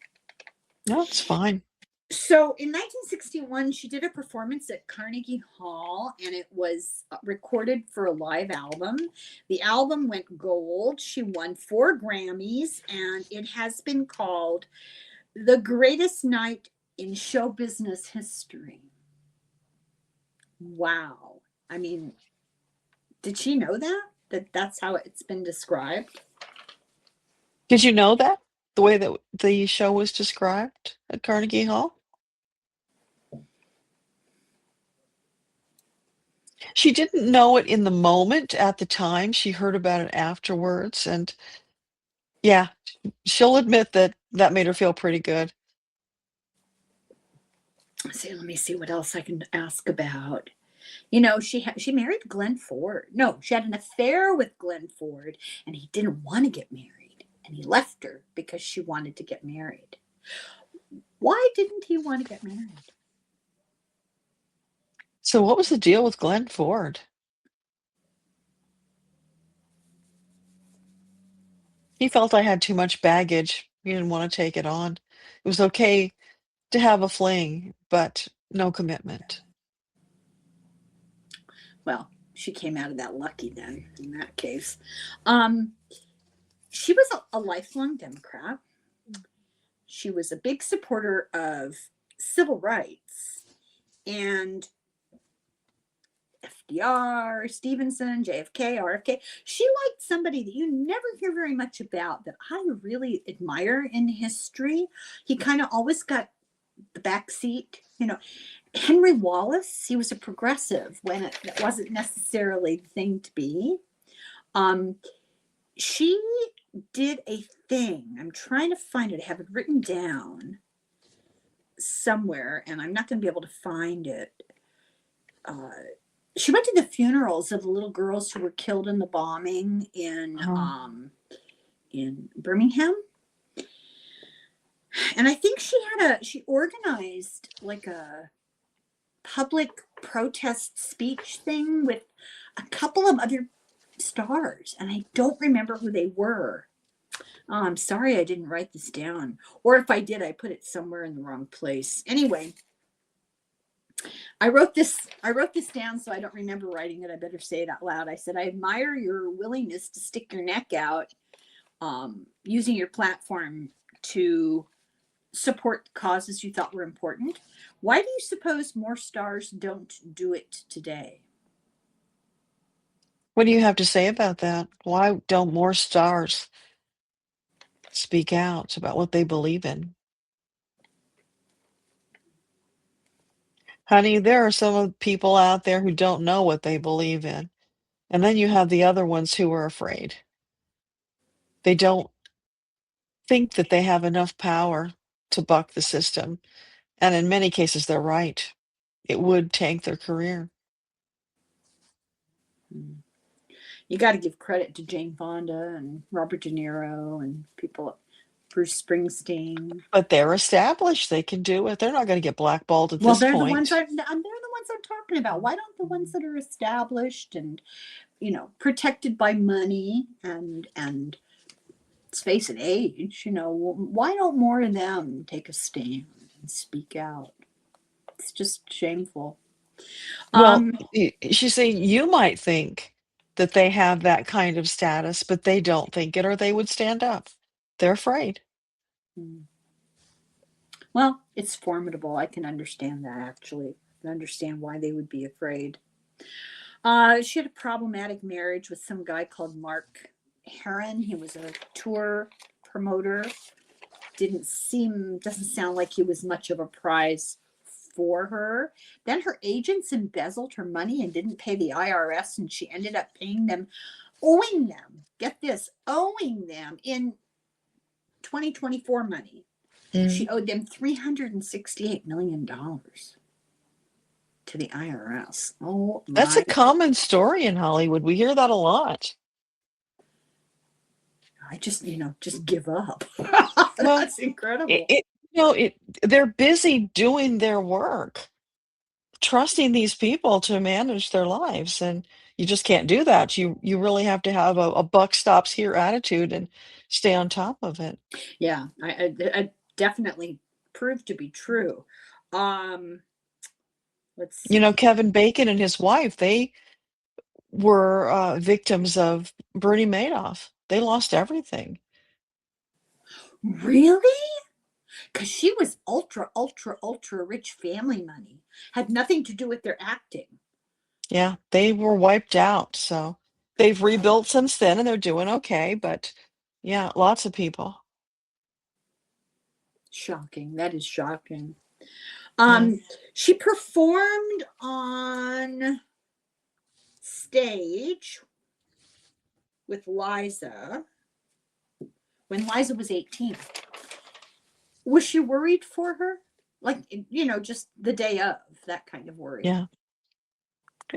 No, it's fine. So in 1961, she did a performance at Carnegie Hall and it was recorded for a live album. The album went gold. She won 4 Grammys and it has been called the greatest night in show business history. Wow. I mean, did she know that that's how it's been described? Did you know that? The way that the show was described at Carnegie Hall? She didn't know it in the moment at the time, she heard about it afterwards, and yeah, she'll admit that that made her feel pretty good. Let me see what else I can ask about. She married Glenn Ford. No, she had an affair with Glenn Ford, and he didn't want to get married, and he left her because she wanted to get married. Why didn't he want to get married? So what was the deal with Glenn Ford? He felt I had too much baggage. He didn't wanna take it on. It was okay to have a fling, but no commitment. Well, she came out of that lucky then. In that case, um, she was a lifelong Democrat. She was a big supporter of civil rights, and FDR, Stevenson, JFK, RFK. She liked somebody that you never hear very much about that I really admire in history. He kind of always got the back seat. Henry Wallace, he was a progressive when it wasn't necessarily the thing to be. Um, she did a thing. I'm trying to find it. I have it written down somewhere, and I'm not going to be able to find it. She went to the funerals of the little girls who were killed in the bombing Oh. in Birmingham, and I think she organized like a public protest speech thing with a couple of other stars, and I don't remember who they were. Oh, I'm sorry I didn't write this down, or if I did, I put it somewhere in the wrong place. Anyway, I wrote this down so I don't remember writing it. I better say it out loud. I said, I admire your willingness to stick your neck out, using your platform to support causes you thought were important. Why do you suppose more stars don't do it today? What do you have to say about that? Why don't more stars speak out about what they believe in? Honey, there are some of people out there who don't know what they believe in. And then you have the other ones who are afraid. They don't think that they have enough power to buck the system. And in many cases, they're right. It would tank their career. Mm. You got to give credit to Jane Fonda and Robert De Niro and people, Bruce Springsteen. But they're established. They can do it. They're not going to get blackballed at Well, this they're the ones point. they're the ones I'm talking about. Why don't the ones that are established and protected by money and space and age, why don't more of them take a stand and speak out? It's just shameful. Well, she's saying you might think that they have that kind of status, but they don't think it, or they would stand up. They're afraid. Well, it's formidable. I can understand that, actually. I understand why they would be afraid. She had a problematic marriage with some guy called Mark Heron. He was a tour promoter. Doesn't sound like he was much of a prize for her. Then her agents embezzled her money and didn't pay the IRS, and she ended up owing them, get this, owing them in 2024 money. She owed them $368 million to the IRS. Oh, That's a my. common story in Hollywood. We hear that a lot. I just give up. Well, That's incredible. they're busy doing their work, trusting these people to manage their lives, and you just can't do that. You really have to have a buck stops here attitude and stay on top of it. Yeah, I definitely proved to be true. Let's see. Kevin Bacon and his wife, they were victims of Bernie Madoff. They lost everything. Really? Because she was ultra, ultra, ultra rich family money. Had nothing to do with their acting. Yeah, they were wiped out. So they've rebuilt since then and they're doing okay. But yeah, lots of people. Shocking. That is shocking. Yeah. She performed on stage with Liza when Liza was 18. Was she worried for her? Like, just the day of, that kind of worry. Yeah.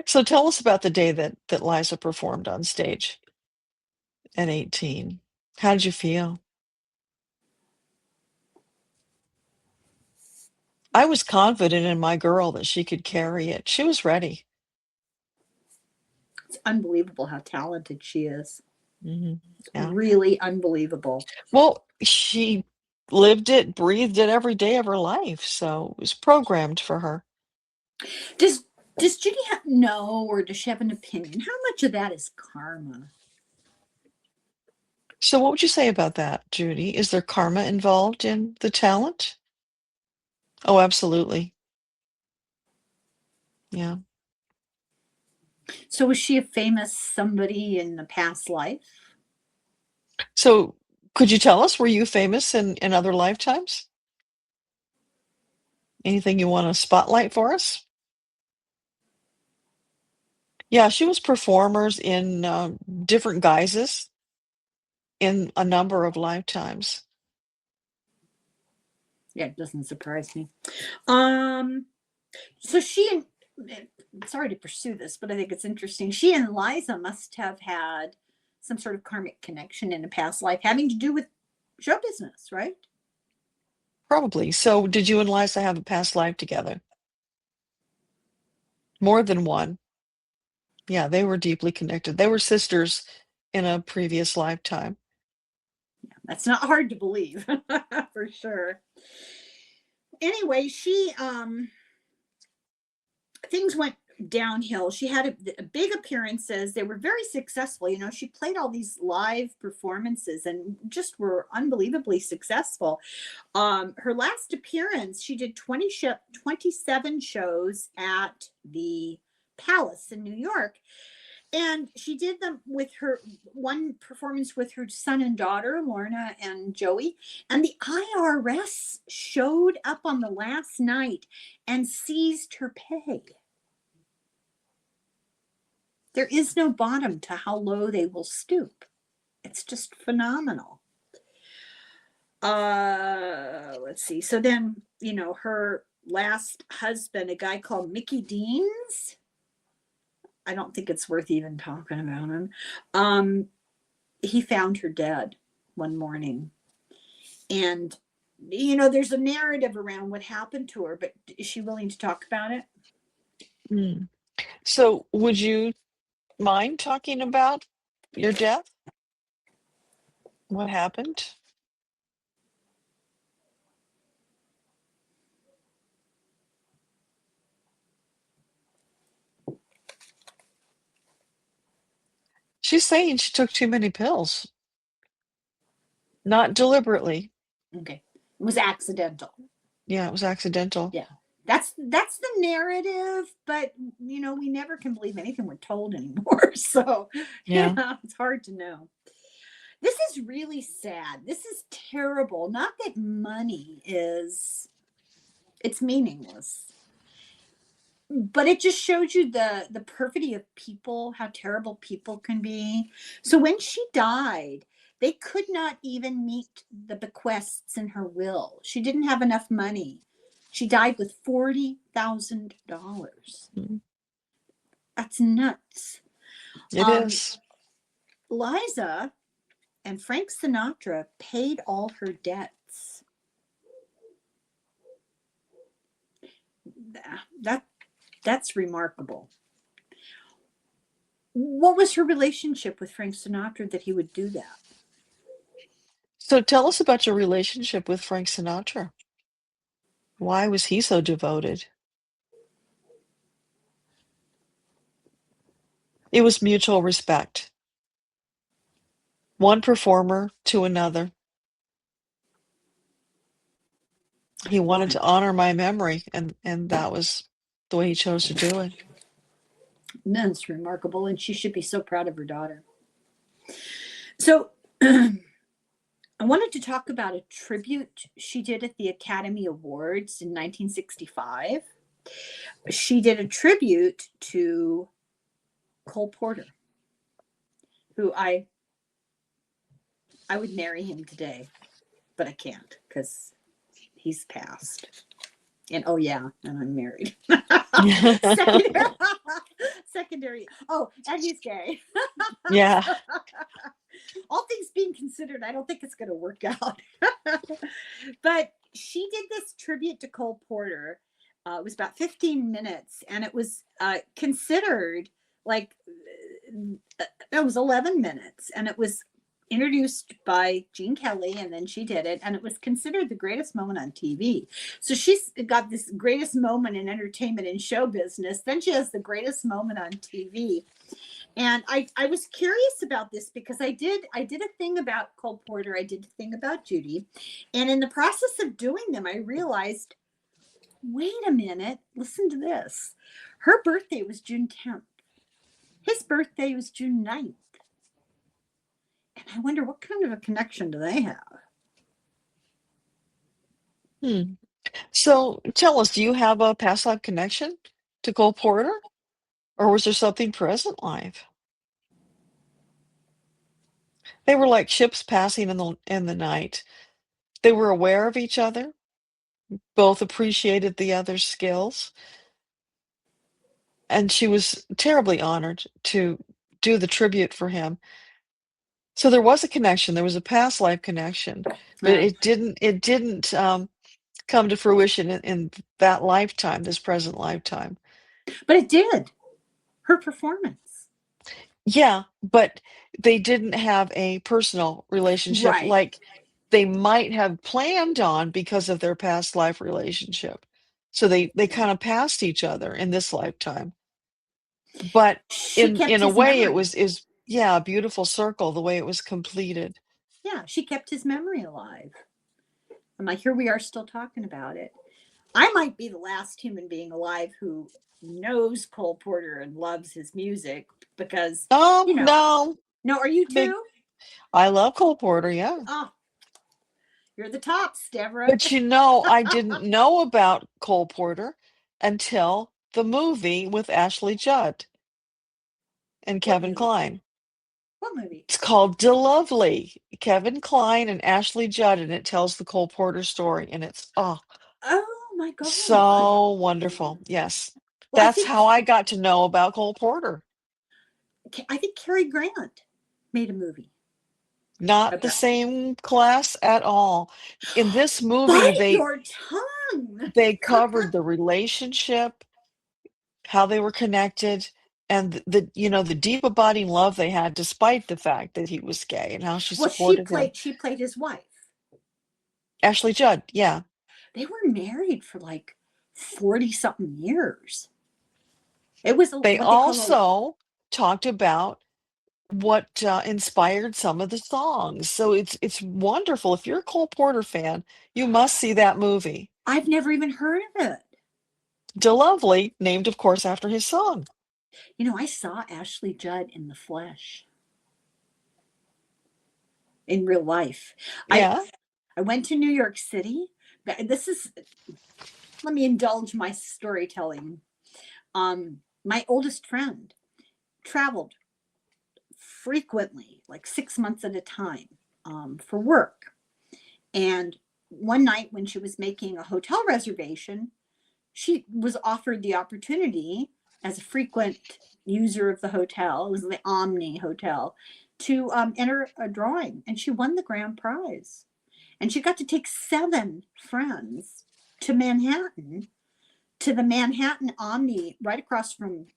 So tell us about the day that Liza performed on stage at 18. How did you feel? I was confident in my girl that she could carry it. She was ready. It's unbelievable how talented she is. Yeah. Really unbelievable. Well, she lived it, breathed it every day of her life, so it was programmed for her. Does Judy know, or does she have an opinion? How much of that is karma? So what would you say about that, Judy? Is there karma involved in the talent? Oh, absolutely. Yeah. So was she a famous somebody in the past life? So could you tell us, were you famous in other lifetimes? Anything you want to spotlight for us? Yeah, she was performers in different guises in a number of lifetimes. Yeah, it doesn't surprise me. So she and sorry to pursue this, but I think it's interesting. She and Liza must have had some sort of karmic connection in a past life having to do with show business, right? Probably. So did you and Liza have a past life together? More than one. Yeah, they were deeply connected. They were sisters in a previous lifetime. That's not hard to believe for sure. Anyway, she things went downhill. She had a big appearances. They were very successful. She played all these live performances and just were unbelievably successful. Her last appearance, she did 27 shows at the Palace in New York. And she did them with her one performance with her son and daughter, Lorna and Joey. And the IRS showed up on the last night and seized her pay. There is no bottom to how low they will stoop. It's just phenomenal. Let's see. So then, her last husband, a guy called Mickey Deans. I don't think it's worth even talking about him. He found her dead one morning. And, there's a narrative around what happened to her, but is she willing to talk about it? Mm. So would you mind talking about your death? What happened? She's saying she took too many pills. Not deliberately. Okay. It was accidental. Yeah, it was accidental. Yeah. That's the narrative, but we never can believe anything we're told anymore. So Yeah. it's hard to know. This is really sad. This is terrible. Not that money it's meaningless, but it just shows you the perfidy of people, how terrible people can be. So when she died, they could not even meet the bequests in her will. She didn't have enough money. She died with $40,000. Mm. That's nuts. It is. Liza and Frank Sinatra paid all her debts. That's remarkable. What was her relationship with Frank Sinatra that he would do that? So tell us about your relationship with Frank Sinatra. Why was he so devoted? It was mutual respect. One performer to another. He wanted to honor my memory, and that was the way he chose to do it. That's remarkable, and she should be so proud of her daughter. So I wanted to talk about a tribute she did at the Academy Awards in 1965. She did a tribute to Cole Porter, who I would marry him today, but I can't because he's passed. And oh yeah, and I'm married. secondary, secondary. Oh, and he's gay. Yeah. All things being considered, I don't think it's going to work out. But she did this tribute to Cole Porter. It was about 15 minutes, and it was considered like it was 11 minutes, and it was introduced by Gene Kelly, and then she did it, and it was considered the greatest moment on TV. So she's got this greatest moment in entertainment and show business. Then she has the greatest moment on TV. And I was curious about this because I did a thing about Cole Porter. I did a thing about Judy. And in the process of doing them, I realized, wait a minute, listen to this. Her birthday was June 10th. His birthday was June 9th. And I wonder what kind of a connection do they have? So tell us, do you have a past life connection to Cole Porter? Or was there something present life? They were like ships passing in the night. They were aware of each other, both appreciated the other's skills, and she was terribly honored to do the tribute for him. So there was a connection, there was a past life connection, but it didn't come to fruition in that lifetime, this present lifetime. But it did. Her performance. Yeah, but they didn't have a personal relationship Right. like they might have planned on because of their past life relationship. So they kind of passed each other in this lifetime. But She in kept a his way it memory. was is yeah, a beautiful circle the way it was completed. Yeah, she kept his memory alive. I'm like, here we are still talking about it. I might be the last human being alive who knows Cole Porter and loves his music. because, Oh, you know, no. no, are you Big. too? I love Cole Porter, yeah. Oh, you're the tops, Deborah. But I didn't know about Cole Porter until the movie with Ashley Judd and What Kevin movie? Kline. What movie? It's called DeLovely. Kevin Kline and Ashley Judd, and it tells the Cole Porter story, and it's Oh my God. so wonderful. Yes. Well, That's how I got to know about Cole Porter. I think Cary Grant made a movie Not the about. same class at all. In this movie, Bite they your tongue. they covered the relationship, how they were connected, and the deep abiding love they had despite the fact that he was gay and how she Well, supported him. she played his wife. Ashley Judd, yeah. They were married for like 40 something years. It was They what they call a. also talked about what inspired some of the songs. So it's wonderful. If you're a Cole Porter fan, you must see that movie. I've never even heard of it. DeLovely, named of course after his song. I saw Ashley Judd in the flesh, in real life. Yeah. I went to New York City. Let me indulge my storytelling. My oldest friend traveled frequently, like 6 months at a time, for work. And one night when she was making a hotel reservation, she was offered the opportunity as a frequent user of the hotel, it was the Omni Hotel, to enter a drawing, and she won the grand prize. And she got to take 7 friends to Manhattan, to the Manhattan Omni, right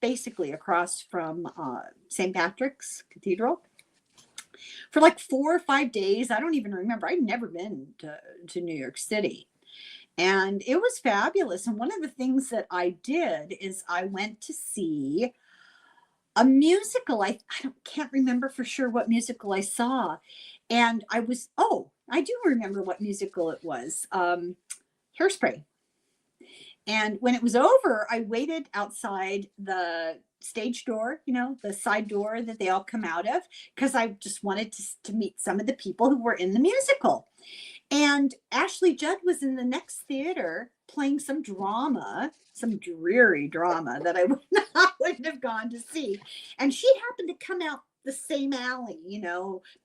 basically across from St. Patrick's Cathedral, for like 4 or 5 days. I don't even remember. I'd never been to New York City. And it was fabulous. And one of the things that I did is I went to see a musical. Can't remember for sure what musical I saw. And I do remember what musical it was. Hairspray. And when it was over, I waited outside the stage door, the side door that they all come out of, because I just wanted to meet some of the people who were in the musical. And Ashley Judd was in the next theater playing some dreary drama that I wouldn't have gone to see. And she happened to come out the same alley,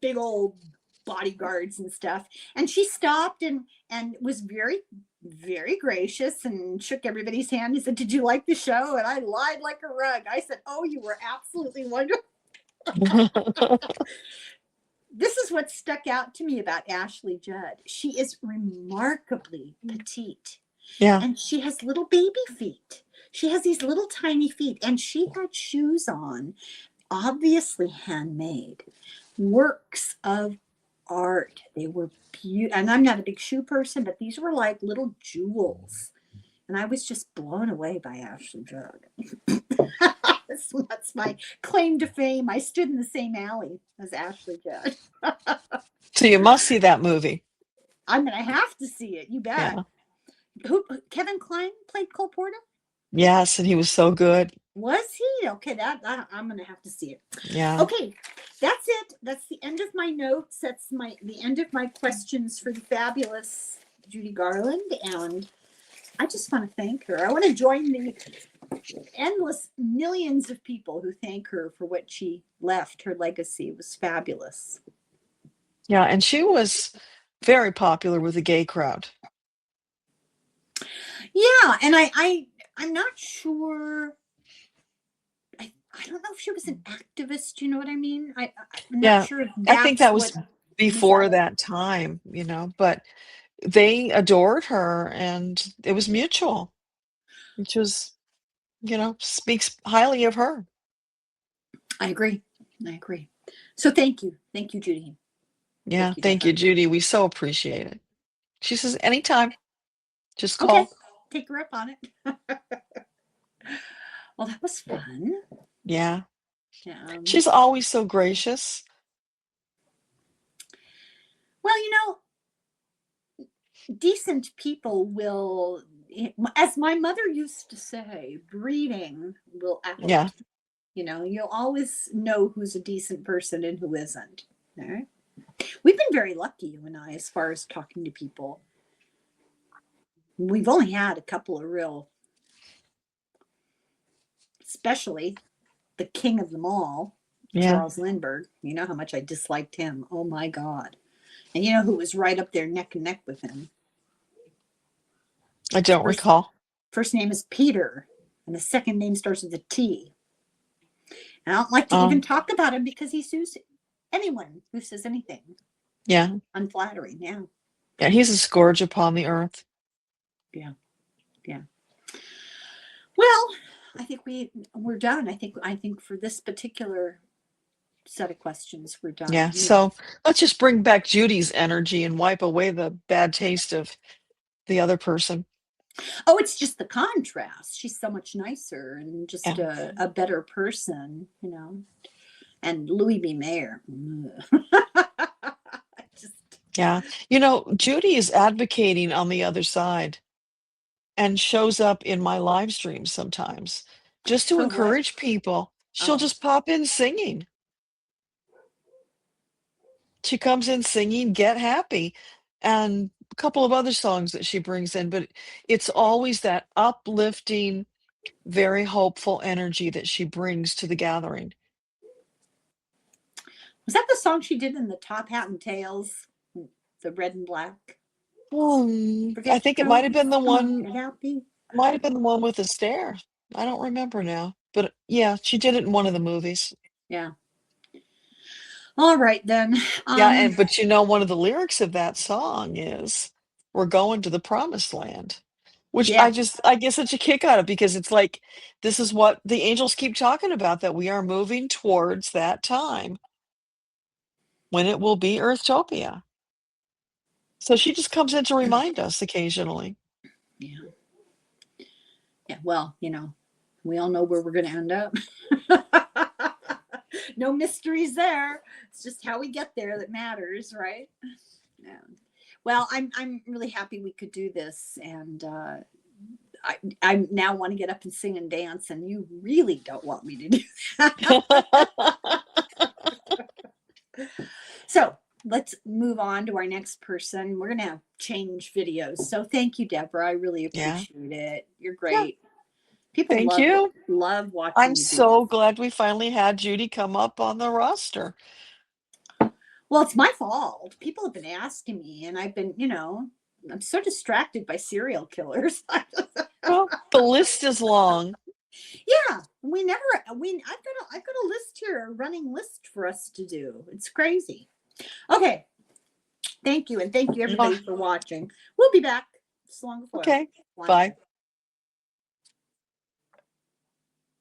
big old bodyguards and stuff. And she stopped and was very, very gracious and shook everybody's hand and said, "Did you like the show?" And I lied like a rug. I said, "Oh, you were absolutely wonderful." This is what stuck out to me about Ashley Judd. She is remarkably petite. Yeah. And she has little baby feet. She has these little tiny feet. And she had shoes on, obviously handmade, works of art. They were beautiful. And I'm not a big shoe person, but these were like little jewels. And I was just blown away by Ashley Judd. That's my claim to fame. I stood in the same alley as Ashley Judd. So you must see that movie. I'm going to have to see it. You bet. Yeah. Kevin Kline played Cole Porter? Yes, and he was so good. Was he? Okay, I'm going to have to see it. Yeah. Okay, that's it. That's the end of my notes. That's the end of my questions for the fabulous Judy Garland. And I just want to thank her. I want to join the endless millions of people who thank her for what she left. Her legacy was fabulous. Yeah, and she was very popular with the gay crowd. Yeah, and I'm not sure. I don't know if she was an activist. You know what I mean? I'm not sure if I think that was before that that time, but they adored her and it was mutual, which was, speaks highly of her. I agree. So thank you, Judy. Yeah, thank you, Judy. We so appreciate it. She says anytime, just call. Okay, take her up on it. Well, that was fun. Yeah. She's always so gracious. Well, decent people will, as my mother used to say, breeding will out. Yeah. You'll always know who's a decent person and who isn't. All right. We've been very lucky, you and I, as far as talking to people. We've only had a couple of real, especially the king of them all, Yeah, Charles Lindbergh. You know how much I disliked him. Oh my God. And you know who was right up there neck and neck with him? I don't First, recall. first name is Peter, and the second name starts with a T. And I don't like to even Um, talk about him because he sues anyone who says anything yeah, unflattering. Yeah. yeah, he's a scourge upon the earth. Yeah. Yeah. Well, I think we're done. I think for this particular set of questions, we're done. Yeah, so let's just bring back Judy's energy and wipe away the bad taste of the other person. Oh, it's just the contrast. She's so much nicer and just Yeah, a better person, And Louis B. Mayer. Just yeah. Judy is advocating on the other side and shows up in my live streams sometimes just to for what? encourage people. She'll Oh, just pop in singing. She comes in singing "Get Happy" and a couple of other songs that she brings in, but it's always that uplifting, very hopeful energy that she brings to the gathering. was that the song she did in the Top Hat and Tails? The red and black. I Forget think it your might have troubles. been the Come on, one get happy. might have been the one with the stare. I don't remember now, but yeah, she did it in one of the movies. Yeah. All right then. Yeah, but one of the lyrics of that song is, "We're going to the promised land," which Yeah. I get such a kick out of because it's like, this is what the angels keep talking about, that we are moving towards that time when it will be Earthtopia. So she just comes in to remind us occasionally. Yeah. Yeah. Well, we all know where we're going to end up. No mysteries there. It's just how we get there that matters, right? Yeah. Well, I'm really happy we could do this, and I now want to get up and sing and dance, and you really don't want me to do that. So let's move on to our next person. We're gonna have change videos. So thank you, Deborah. I really Yeah. appreciate it. You're Yeah, great. People thank you. love watching I'm you do this. so glad we finally had Judy come up on the roster. Well, it's my fault. People have been asking me, and I've been, I'm so distracted by serial killers. Well, the list is long. Yeah, I've got a list here, a running list for us to do. It's crazy. Okay. Thank you. And thank you everybody for watching. We'll be back. So long before. Okay, bye.